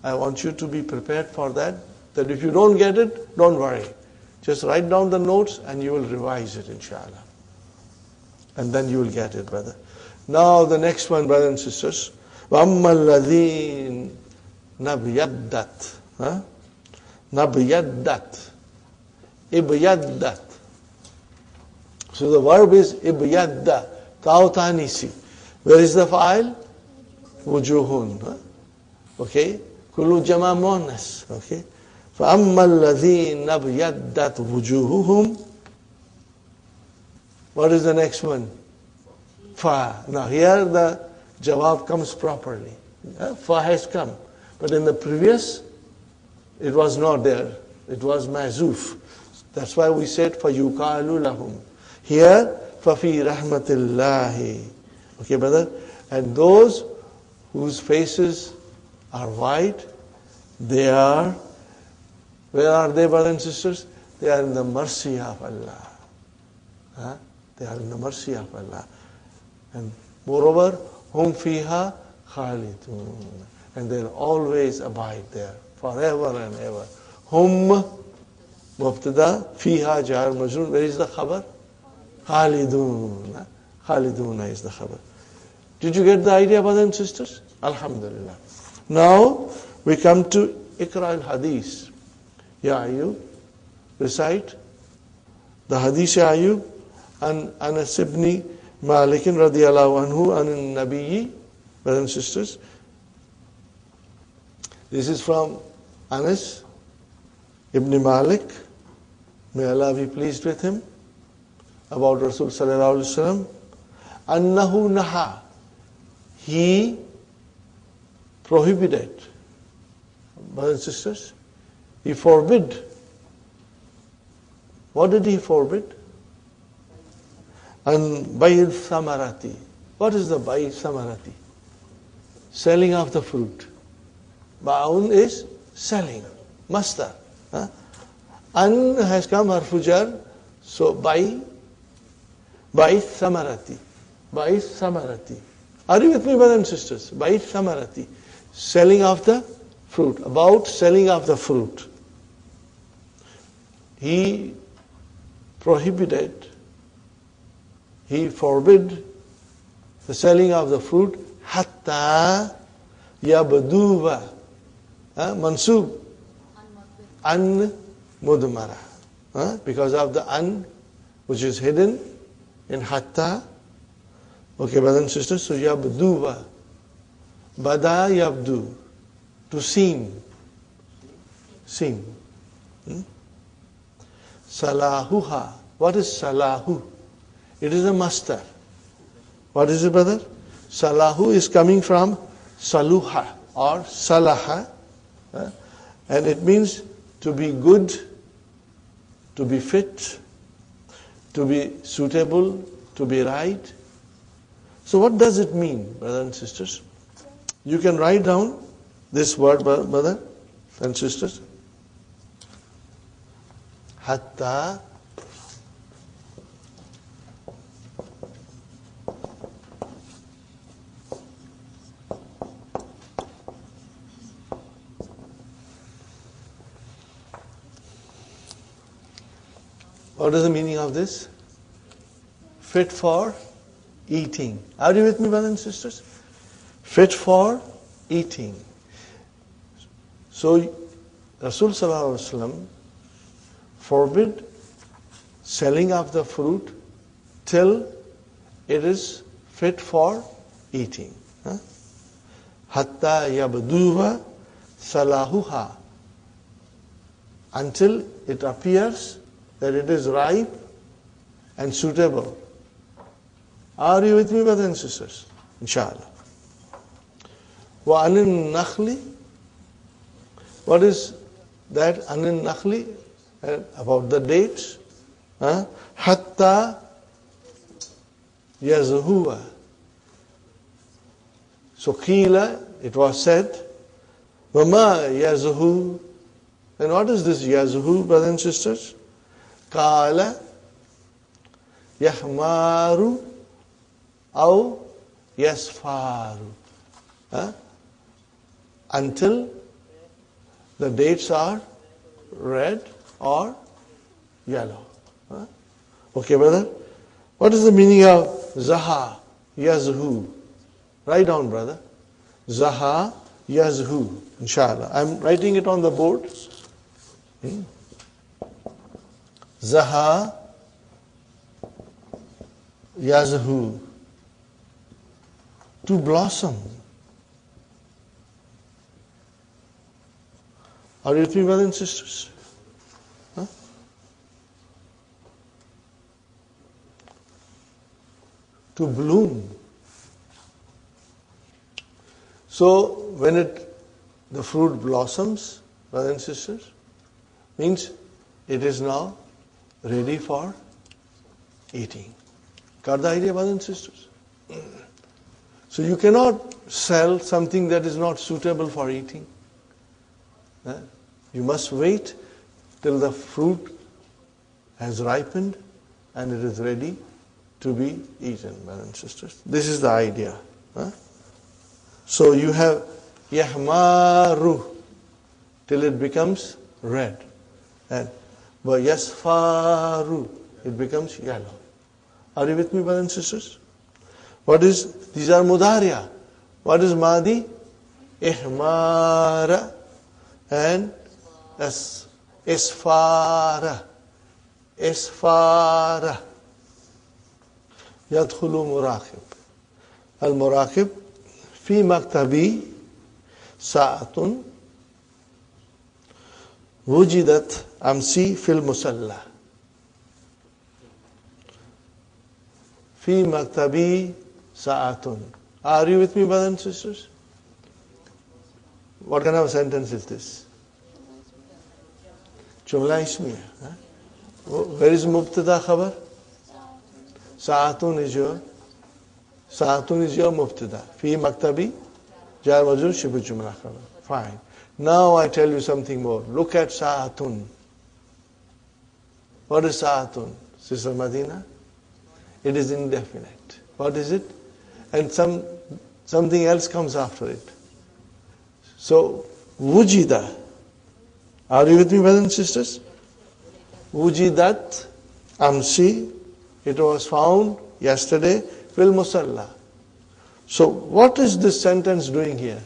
I want you to be prepared for that. That if you don't get it, don't worry. Just write down the notes and you will revise it, inshallah. And then you will get it, brother. Now the next one, brothers and sisters. وَأَمَّا الَّذِينَ بِيَدَّتْ Nabyaddat. Ibyaddat. So the verb is ibyadda. Ta'utanisi. Where is the fa'il? Wujuhun. Huh? Okay. Kullu jama muannas. Okay. فَأَمَّا الَّذِينَ ابْيَدَّتْ وُجُوهُهُمْ. What is the next one? Fa. Now here the jawab comes properly. Fa has come. But in the previous, it was not there. It was mazuf. That's why we said فَيُقَالُ لَهُمْ. Here, فَفِي رَحْمَةِ اللَّهِ. Okay, brother? And those whose faces are white, they are, where are they, brothers and sisters? They are in the mercy of Allah. Huh? They are in the mercy of Allah. And moreover, hum fiha khalidun. And they'll always abide there, forever and ever. Hum, mubtada, fiha jar majrur. Where is the khabar? Khalidun. Khalidun is the khabar. Did you get the idea, brothers and sisters? Alhamdulillah. Now, we come to Iqra al-Hadith. Ya Ayyub, recite the Hadith Ya Ayyub and Anas ibn Malik radiyallahu anhu an Nabiyyi, brothers and sisters. This is from Anas ibn Malik, may Allah be pleased with him, about Rasul sallallahu alaihi wasallam. Annahu naha, he prohibited, brothers and sisters, he forbid. What did he forbid? And bayil samarati. What is the bayil samarati? Selling of the fruit. Ba'un is selling. Masdar. An has come harfujar. So bayil samarati. Bayil samarati. Are you with me, brothers and sisters? Bayil samarati. Selling of the fruit. About selling of the fruit. He prohibited, he forbid the selling of the fruit hatta yabduva, mansub, an mudmara, because of the an which is hidden in hatta. Okay, brothers and sisters, so yabduva, bada yabdu, to seem. Salahuha. What is salahu? It is a master. What is it, brother? Salahu is coming from saluha or salaha. And it means to be good, to be fit, to be suitable, to be right. So what does it mean, brothers and sisters? You can write down this word, brother and sisters. Hatta what is the meaning of this? Fit for eating. Are you with me, brothers and sisters? Fit for eating. So Rasul sallallahu alaihi wasallam forbid selling of the fruit till it is fit for eating. Hatta yabduva salahuha, until it appears that it is ripe and suitable. Are you with me, brothers and sisters? Inshallah. Wa anin nakhli. What is that anin nakhli? About the dates. Hatta yazhuwa. So qila, it was said, Mama yazhu. And what is this yazhu, brothers and sisters? Qala yahmaru aw yasfaru. Until the dates are red or yellow. Okay, brother? What is the meaning of zaha, yazhu? Write down, brother. Zaha, yazhu. Inshallah. I'm writing it on the board. Zaha yazhu. To blossom. Are you with me, brothers and sisters? Huh? To bloom. So when the fruit blossoms, brothers and sisters, means it is now ready for eating. Got the idea, brothers and sisters? So you cannot sell something that is not suitable for eating. You must wait till the fruit has ripened and it is ready to be eaten, brothers and sisters. This is the idea. So you have yahmaru till it becomes red. And yasfaru, it becomes yellow. Are you with me, brothers and sisters? These are mudariya. What is madi? Ihmara and isfara. Isfara. Yadkhulu muraqib. Al-muraqib fi maktabi sa'atun wujidat amsi fil musalla. Fi maktabi sa'atun. Are you with me, brothers and sisters? What kind of a sentence is this? Jumla ismiya. Where is mubtada khabar? Sa'atun is your mubtada. Fi maktabi jar majrur shibu jumla khabar. Fine. Now I tell you something more. Look at sa'atun. What is sa'atun? Sister Madina? It is indefinite. What is it? And something else comes after it. So, wujida. Are you with me, brothers and sisters? Wujidat amsi. It was found yesterday. Fil musalla. So, what is this sentence doing here?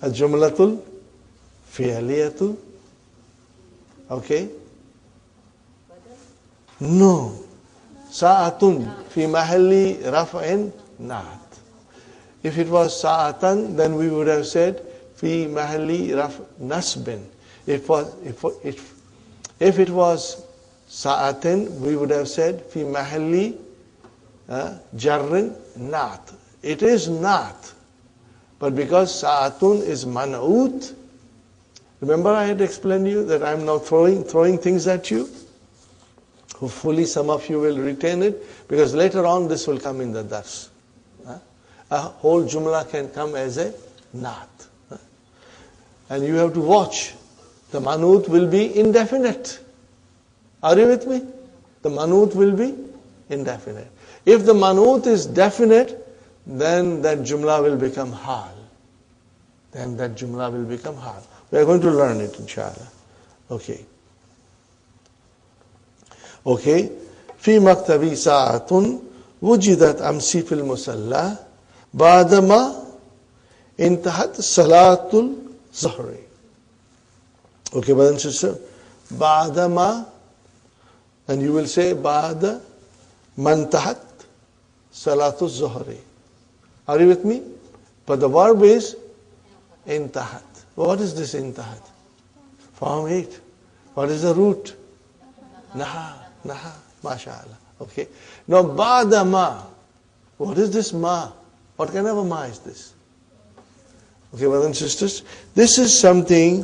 A jumlatul fi'liyatu. Okay? No. Sa'atun fi mahalli raf'in naat. If it was sa'atan, then we would have said fi mahalli raf nasbin. If it was sa'atin, we would have said fi mahalli jarrin naat. It is naat. But because sa'atun is man'ut, remember I had explained to you that I am now throwing things at you? Hopefully some of you will retain it, because later on this will come in the dars. A whole jumla can come as a naat. And you have to watch. The manut will be indefinite. Are you with me? The manut will be indefinite. If the manut is definite, then that jumla will become hal. We are going to learn it, inshallah. Okay. في مكتبي ساعة وجدت أمسي في المصلى بعدما انتهت صلاة الظهر. Okay, brothers and sisters. بعدما, and you will say بعد ما انتهت صلاة الظهر. Are you with me? But the verb is انتهت. What is this انتهت? Form 8. What is the root? Naha. MashaAllah. Okay. Now, Ba'da ma. What is this ma? What kind of a ma is this? Okay, brothers and sisters. This is something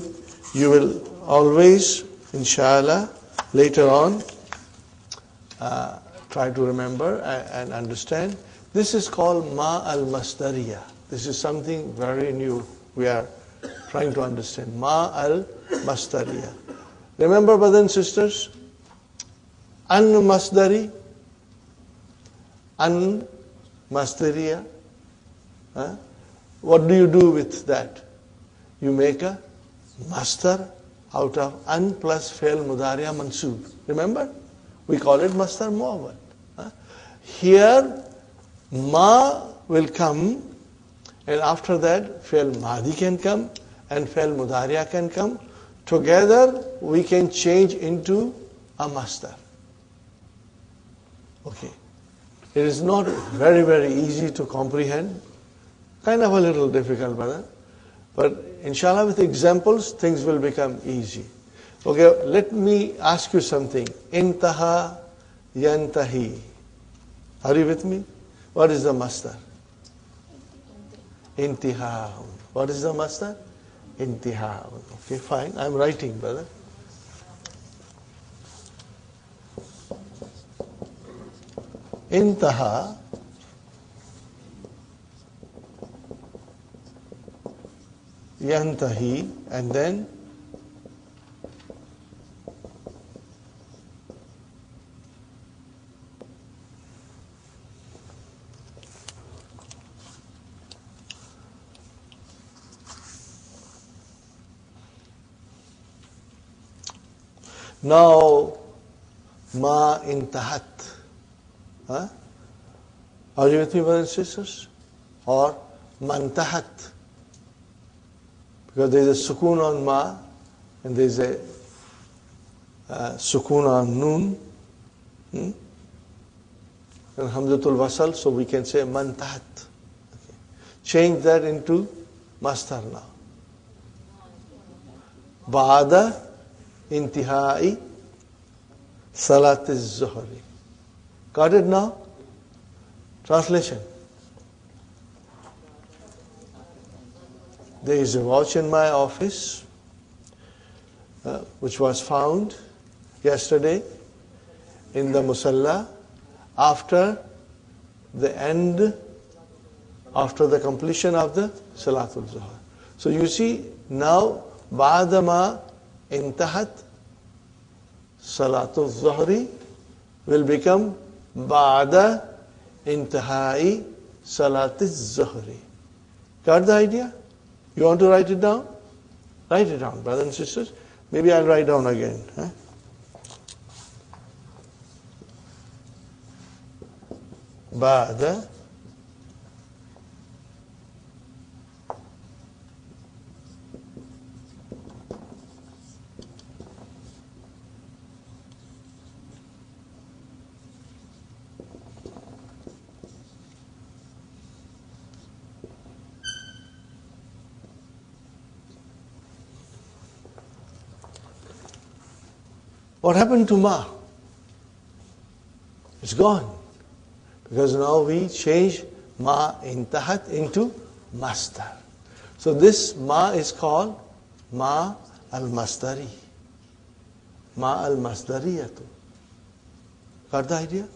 you will always, inshallah, later on, try to remember and understand. This is called ma al-masdariya. This is something very new we are trying to understand. Ma al-masdariya. Remember, brothers and sisters, an-masdari, an-masdariya. What do you do with that? You make a masdar out of an plus fi'l mudariya mansoob. Remember? We call it masdar muawwal. Here, ma will come, and after that, fi'l madi can come, and fi'l mudariya can come together we can change into a masdar. Okay. It is not very, very easy to comprehend. Kind of a little difficult, brother. But inshallah, with examples, things will become easy. Okay, let me ask you something. Intaha yantahi. Are you with me? What is the masdar? Intiha. What is the masdar? Intiha. Okay, fine. I'm writing, brother. Intaha yantahi, and then now ma intahat. Huh? Are you with me, brothers and sisters? Or mantahat. Because there is a sukoon on ma and there is a sukoon on noon. And hamzatul wasal, so we can say mantahat. Okay. Change that into masdar now. Ba'da intihai salatiz zuhri. Got it now? Translation. There is a watch in my office which was found yesterday in the musalla after the completion of the Salatul Zuhr. So you see now, Ba'dama intahat Salatul Zuhri will become Ba'da intihai Salatiz Zuhri. Got the idea? You want to write it down? Write it down, brothers and sisters. Maybe I'll write down again. Huh? Ba'da What happened to ma? It's gone. Because now we change ma intahat into masdar. So this ma is called ma al-masdari. Ma al-masdariyatu. Got the idea?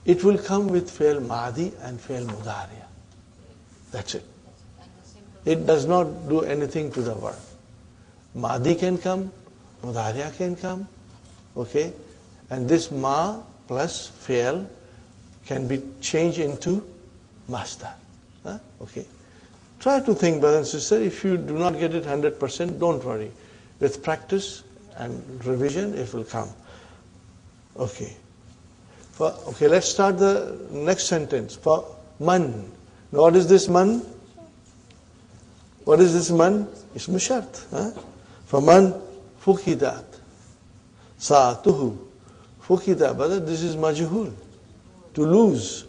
It will come with fail madi and fail mudariya. That's it. It does not do anything to the verb. Madi can come, mudariya can come, okay? And this ma plus fail can be changed into masdar. Huh? Okay. Try to think, brother and sister. If you do not get it 100%, don't worry. With practice and revision, it will come. Okay. Okay, let's start the next sentence. For man. Now, what is this man? What is this man? It's mushart. For man, fukidat. Sa'atuhu. Fukidat. Brother, this is majhul. To lose.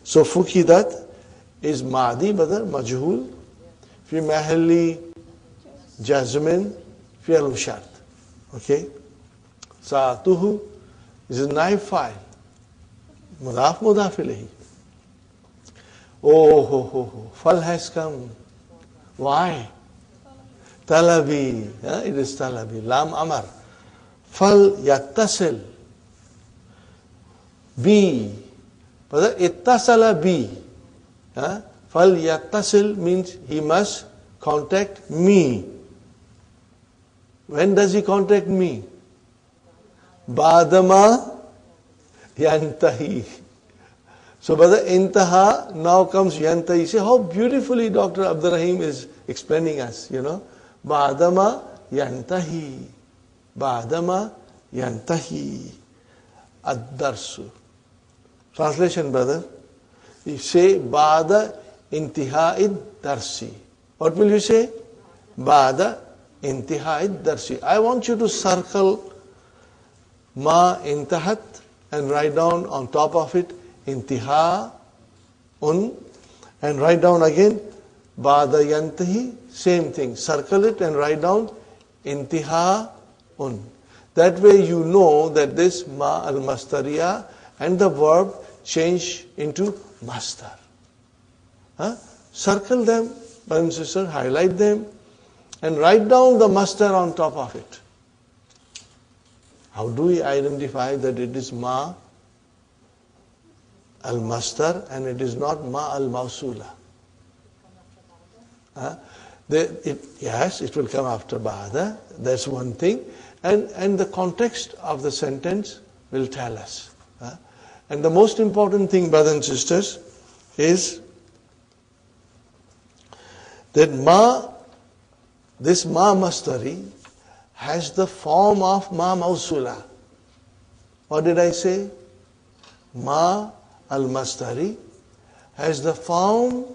So fukidat is madi, brother, majhul. Fi mahalli jazmin fi al-mushart. Okay? Sa'atuhu is a naib file. Mudaf mudaf ilayhi. Oh, fal has come. Why? Talabi. It is talabi. Lam amar. Fal yattasil. Bi. But ittasala bi. Fal yattasil means he must contact me. When does he contact me? Badama yantahi. So, brother, intaha, now comes yantahi. See how beautifully Dr. Abdul Rahim is explaining us, you know. Ba'dama yantahi. Ba'dama yantahi. Ad-darsu. Translation, brother. You say, Ba'da intihai darsi. What will you say? Ba'da intihai darsi. I want you to circle ma intahat and write down on top of it intiha un, and write down again ba'da yantahi, same thing. Circle it and write down intiha un. That way you know that this ma al-mastariya and the verb change into mastar. Circle them, brothers and sisters, highlight them, and write down the mastar on top of it. How do we identify that it is ma al-mastar and it is not ma al-mawsula? Yes, it will come after ba'da. That's one thing. And the context of the sentence will tell us. And the most important thing, brothers and sisters, is that this ma mastari has the form of ma mausula. What did I say? Ma al mastari has the form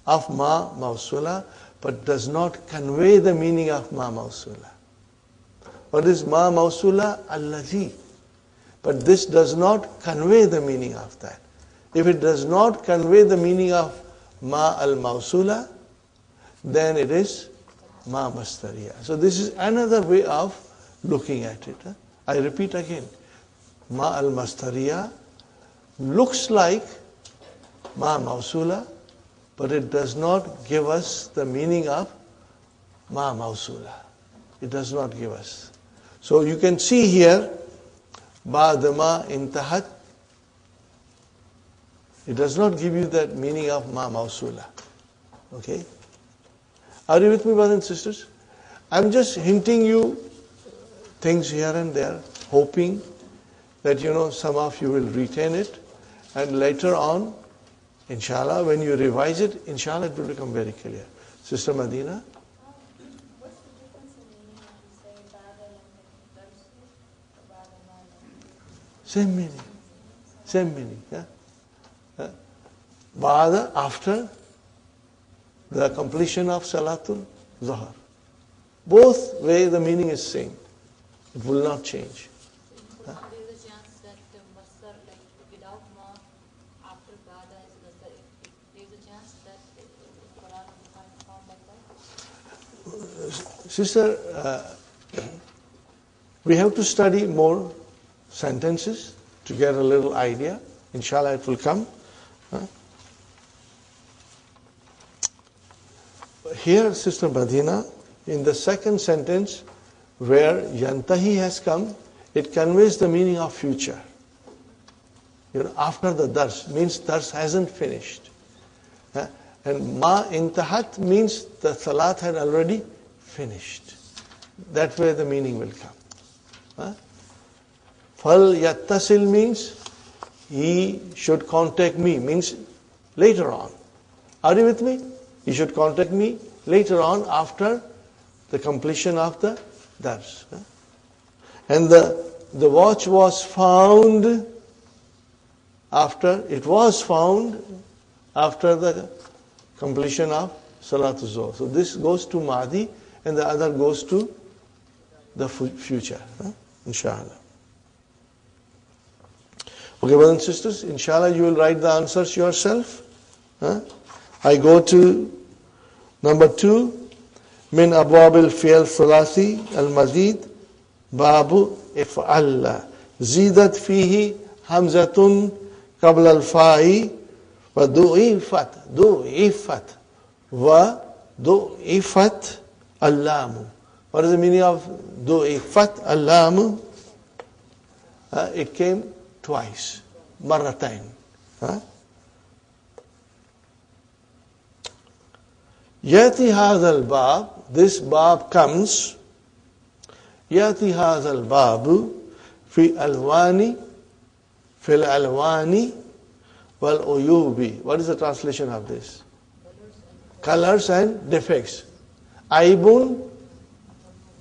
of ma mausula, but does not convey the meaning of ma mausula. What is ma mausula? Allazi. But this does not convey the meaning of that. If it does not convey the meaning of ma al mausula, then it is ma mastariya. So this is another way of looking at it. I repeat again. Ma al mastariya looks like ma mausula, but it does not give us the meaning of ma mausula. It does not give us. So you can see here, ba'da ma intahat, it does not give you that meaning of ma mausula. Okay? Are you with me, brothers and sisters? I'm just hinting you things here and there, hoping that some of you will retain it, and later on, inshallah, when you revise it, inshallah, it will become very clear. Sister Madina? What's the difference in meaning when you say ba'da yantahi darsi or ba'da ma yantahi? Same meaning. Same meaning. Yeah? Ba'da, after the completion of Salatul Zuhr. Both way the meaning is same. It will not change. There is a chance that masdar, like without ma, after ba'da is masdar, there is a chance that Quran will find form like that? Sister, we have to study more sentences to get a little idea. Inshallah, it will come. Here, Sister Madina, in the second sentence, where yantahi has come, it conveys the meaning of future. After the dars, means dars hasn't finished. And ma intahat means the salat had already finished. That way the meaning will come. Fal yattasil means he should contact me, means later on. Are you with me? He should contact me later on after the completion of the dars. And the watch was found after the completion of Salatul Zuhr. So this goes to Mahdi and the other goes to the future. Inshallah. Okay, brothers and sisters, inshallah you will write the answers yourself. I go to number 2, min abwab al-fi'l thulathi al-mazid, babu if'alla, zidat fihi hamzatun qabla al-fa'i wa du'ifat al-lamu. What is the meaning of du'ifat al-lamu? It came twice, marratain. Yati hadha al-bab, this bab comes, yati hadha al-babu fi al-alwani wal-uyubi. What is the translation of this? Colors and defects. Aibun,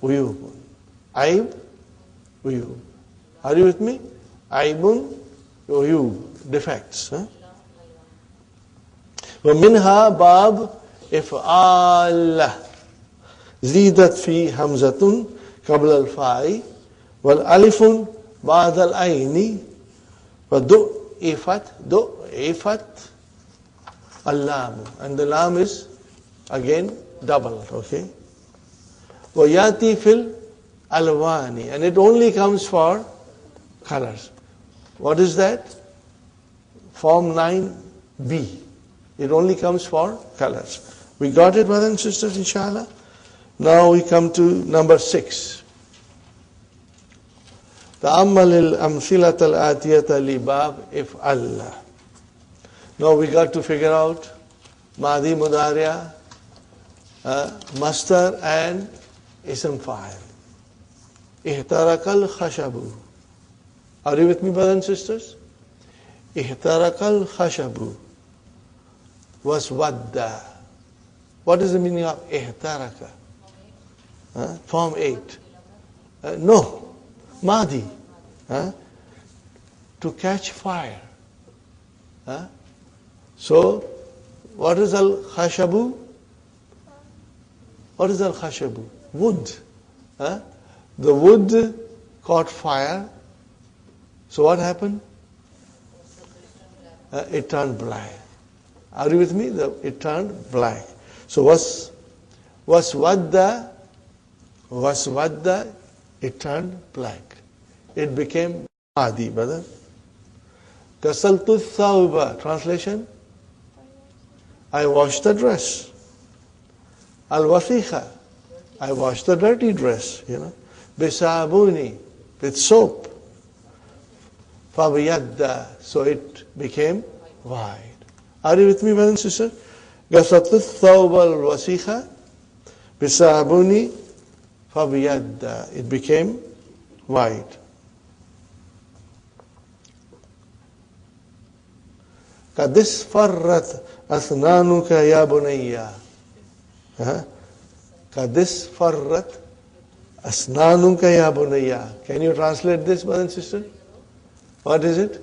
uyubun. Aib, uyub. Are you with me? Aibun, uyub. Defects. ومنها باب إفعال زيدت في همزة قبل الفاء والألف بعد العين ضعفت اللام, and the lam is again doubled. Okay. وياتي في الألوان, and it only comes for colors. What is that? Form 9b. It only comes for colors. We got it, brothers and sisters, inshallah? Now we come to number 6. تأمل الأمثلة الآتية لباب افعل. Now we got to figure out Madi Mudariya, Mastar and Ism Fa'il. Ihtarakal khashabu. Are you with me, brothers and sisters? Ihtarakal khashabu was wadda. What is the meaning of ihtaraka? Form 8. No. Madi. To catch fire. So, what is al-khashabu? What is al-khashabu? Wood. The wood caught fire. So what happened? It turned black. Are you with me? It turned black. So was wadda, it turned black. It became Madi, brother. Ghasaltu thawba. Translation? I washed the dress. Al-wasikha. I washed the dirty dress, Bisabuni. With soap. Fabiyadda. So it became white. Are you with me, brothers and sisters? Ghasaltu thawba al-wasikha. Bisabuni. Fabiyadda. It became white. Kadis farrat asnanuka ya bunayya. Kadis farrat asnanuka ya bunayya. Can you translate this, brothers and sisters? What is it?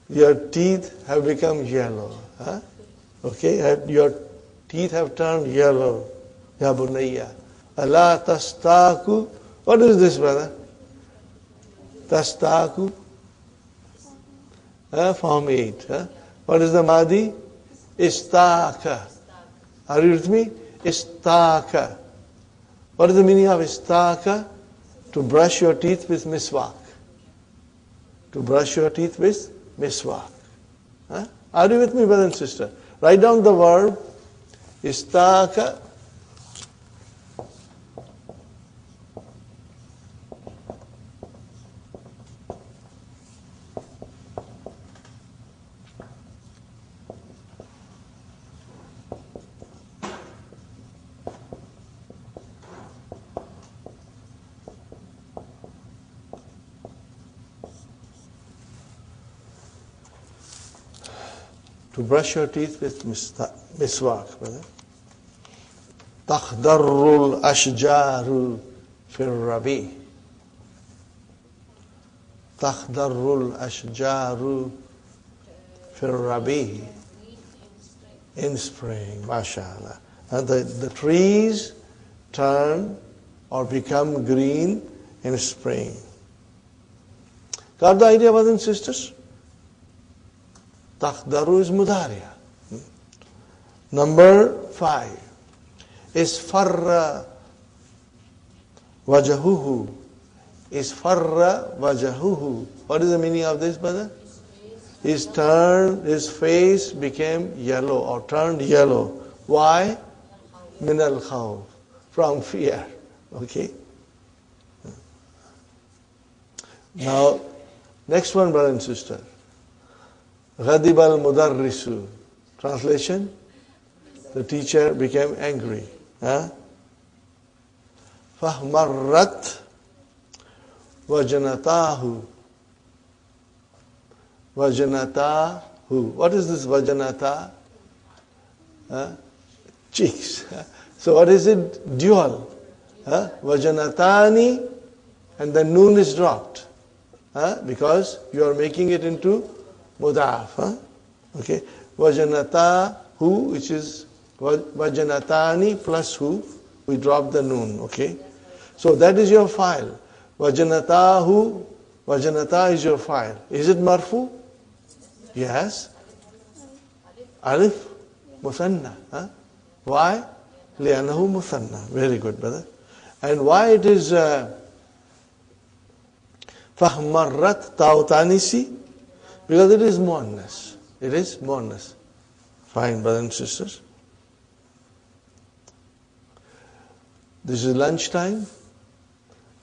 Your teeth have become yellow. Okay, your teeth have turned yellow. Ya bunayya. Allah tastaku. What is this, brother? Tastaku. Form 8. What is the Madi? Istaka. Are you with me? Istaka. What is the meaning of istaka? To brush your teeth with miswak. To brush your teeth with miswak. Are you with me, brother and sister? Write down the verb istaka. To brush your teeth with miswak, brother. تخضر الأشجار في الربيع. تخضر الأشجار في الربيع. In spring, mashallah. And the trees turn or become green in spring. Got the idea, brothers and sisters? Takhdaru is mudariya. Number 5 is farra wajahuhu. Is farra wajahuhu. What is the meaning of this, brother? His face became yellow or turned yellow. Why? Min al khawf. From fear. Okay. Now, next one, brother and sister. Ghadib al-mudarrisu. Translation? The teacher became angry. Fahmarrat wajanatahu. Vajanatahu. What is this vajanata? Cheeks. So what is it? Dual. Vajanatani, and the noon is dropped. Because you are making it into mudaf. Okay. Vajanata hu, which is vajanatani plus hu, we drop the noon, okay? So that is your file. Vajanatahu, vajanata is your file. Is it marfu? Yes. Alif, musanna. Huh? Why? Li'annahu musanna. Very good, brother. And why it is fahmarrat ta'utanisi? Because it is muannas. It is muannas. Fine, brothers and sisters. This is lunchtime,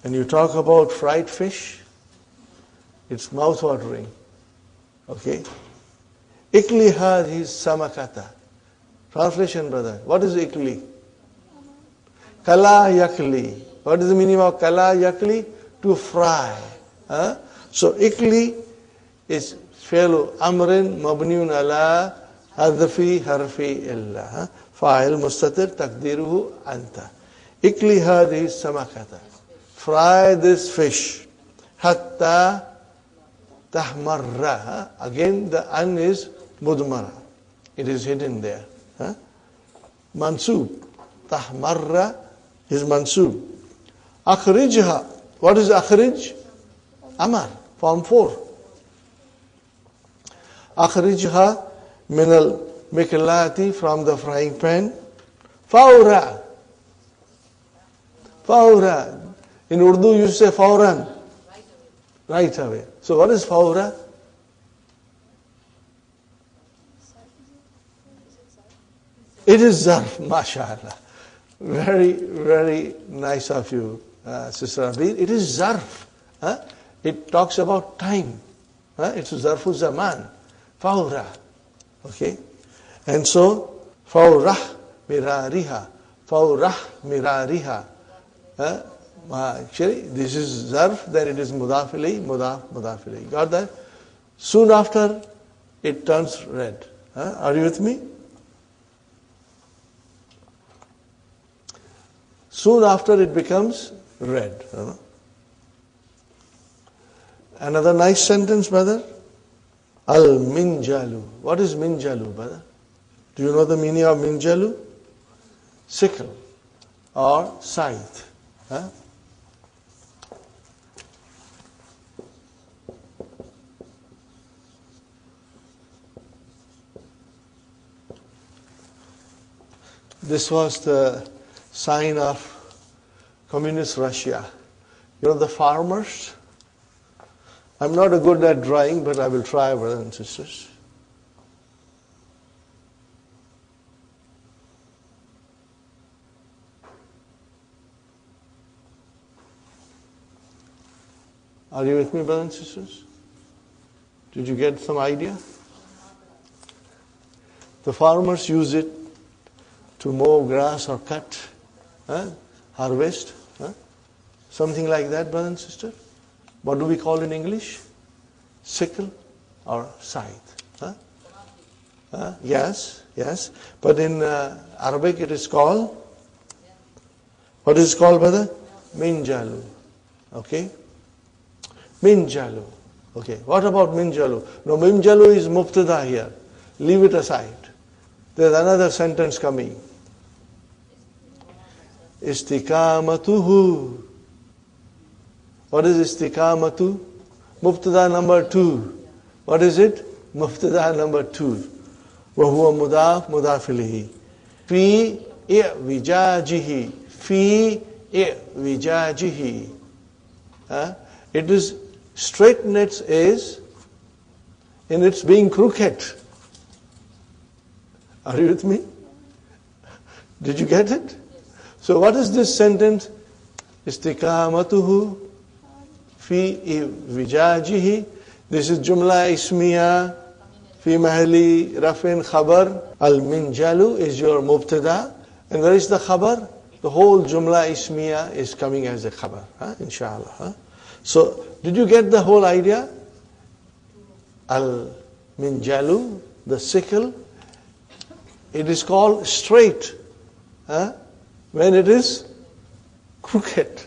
and you talk about fried fish. It's mouth-watering. Okay? Ikli hadhihi samakata. Translation, brother. What is ikli? Kala yakli. What is the meaning of kala yakli? To fry. Huh? So ikli is fi'lu amrin mabniun ala hadfi harfi illa. Fa'il mustatir taqdiruhu anta. Ikli hadhihi samakata. Fry this fish. Hatta tahmarra. Again the an is mudmara. It is hidden there. Mansub. Tahmarra is mansub. Akhrijha. What is akhrij? Amar. Form 4. Akhrijha min al-miklati, from the frying pan. Fawra. Fawra. In Urdu you say fawran. Right away. So what is fawra? It is zarf, mashallah. Very, very nice of you, Sister Abir. It is zarf. It talks about time. It's zarfu zaman. Fawra. Okay? And so, fawrah mirariha. Fawrah mirariha. Actually, this is zarf, then it is mudaf ilayhi, mudaf ilayhi. Got that? Soon after, it turns red. Are you with me? Soon after, it becomes red. Another nice sentence, brother. Al-minjalu. What is minjalu, brother? Do you know the meaning of minjalu? Sickle or scythe. This was the sign of communist Russia. You know the farmers? I'm not a good at drawing, but I will try, brothers and sisters. Are you with me, brothers and sisters? Did you get some idea? The farmers use it to mow grass or cut, harvest, something like that, brothers and sisters. What do we call in English? Sickle or scythe. Yes. But in Arabic it is called, what is it called, brother? Minjalu. Okay? Minjalu. Okay. What about minjalu? No, minjalu is mubtada here. Leave it aside. There's another sentence coming. Istiqamatuhu. What is istiqamatu? Mubtada number 2. What is it? Mubtada number 2. وهو مضاف مضاف إليه. في إعوجاجه. في إعوجاجه. It is straightness is in its being crooked. Are you with me? Did you get it? So what is this sentence? Istiqamatuhu fi vijajihi. This is jumla ismiya fi mahali rafin khabar. Al-minjalu is your mubtada. And where is the khabar? The whole jumla ismiya is coming as a khabar. Inshallah. So, did you get the whole idea? Al-minjalu, the sickle, it is called straight when it is crooked.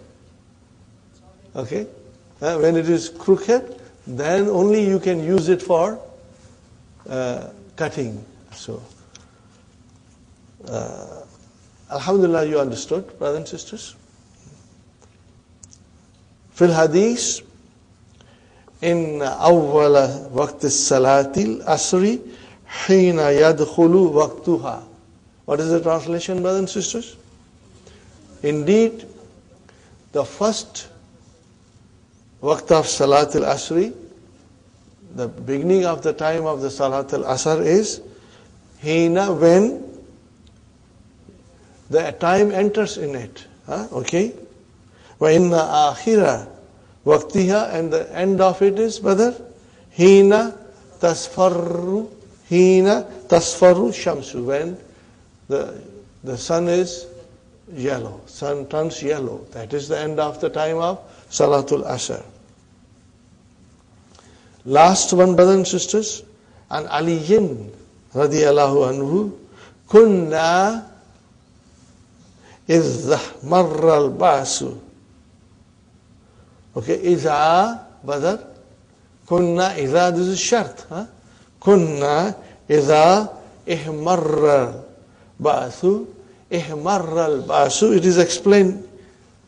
Okay? When it is crooked, then only you can use it for cutting. So, Alhamdulillah, you understood, brothers and sisters? في الحديث إن أول وقت الصلاة العصر حين يدخل وقتها. What is the translation, brothers and sisters? Indeed, the first waqt of Salat al-Asri, the beginning of the time of the Salat al-Asr is hina, when the time enters in it. Okay? Wa inna akhira waqtiha, and the end of it is, brother, hina tasfarru shamsu, when the sun is yellow, sun turns yellow. That is the end of the time of Salatul Asr. Last one, brothers and sisters, and Aliyin radiyallahu anhu, kunna idh marra al-ba'su. Okay, idha, brother, kunna idha, this is shart. Kunna idha ihmarra al-ba'su. Ihmarra al-ba'su, it is explained,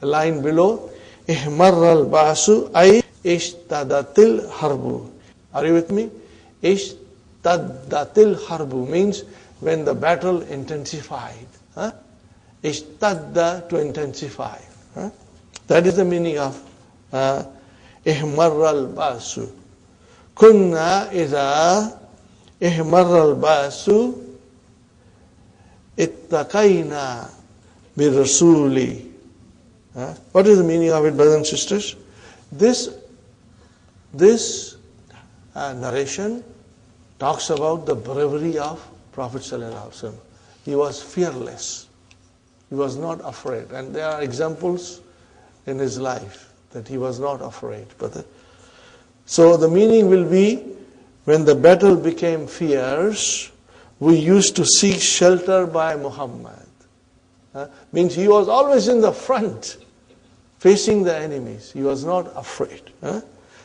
a line below. Ihmarra al-ba'su ay ishtadatil harbu. Are you with me? Ishtadatil harbu means when the battle intensified. Ishtadda, to intensify. That is the meaning of ihmarra al-ba'su. Kunna idha ihmarra al-ba'su ittaqayna bi rasuli. What is the meaning of it, brothers and sisters? This narration talks about the bravery of Prophet ﷺ. He was fearless. He was not afraid. And there are examples in his life that he was not afraid. So the meaning will be, when the battle became fierce, we used to seek shelter by Muhammad. Means he was always in the front, facing the enemies. He was not afraid.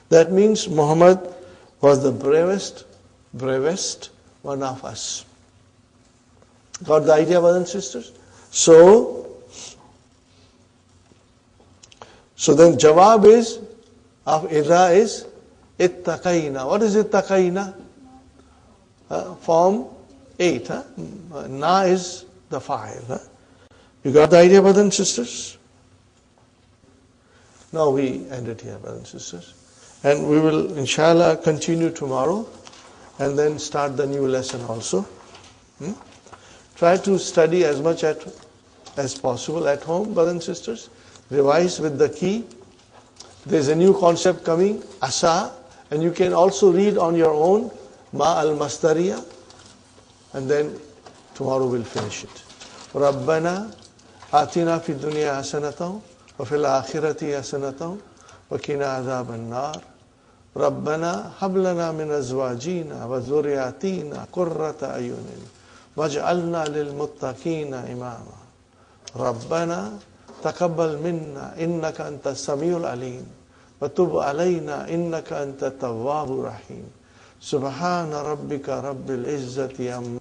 That means Muhammad was the bravest one of us. Got the idea, brothers and sisters? So then Jawab is, of Idha is, ittaqayna. What is ittaqayna? Form 8. Na is the 5. You got the idea, brothers and sisters? Now we end it here, brothers and sisters. And we will, inshallah, continue tomorrow and then start the new lesson also. Try to study as much as possible at home, brothers and sisters. Revise with the key. There's a new concept coming, Asa, and you can also read on your own, Ma al-Masdariya, and then tomorrow we'll finish it. Rabbana atina fi dunya hasanatan wa fil akhirati hasanatan wa qina adhaban nar. Rabbana hab lana min azwajina wa dhurriyyatina qurrata ayunin waj'alna lil muttaqina imama. Rabbana taqabbal minna innaka antas samiul alim wa tub alayna innaka antat tawwabur rahim. Subhana rabbika rabbil izzati amma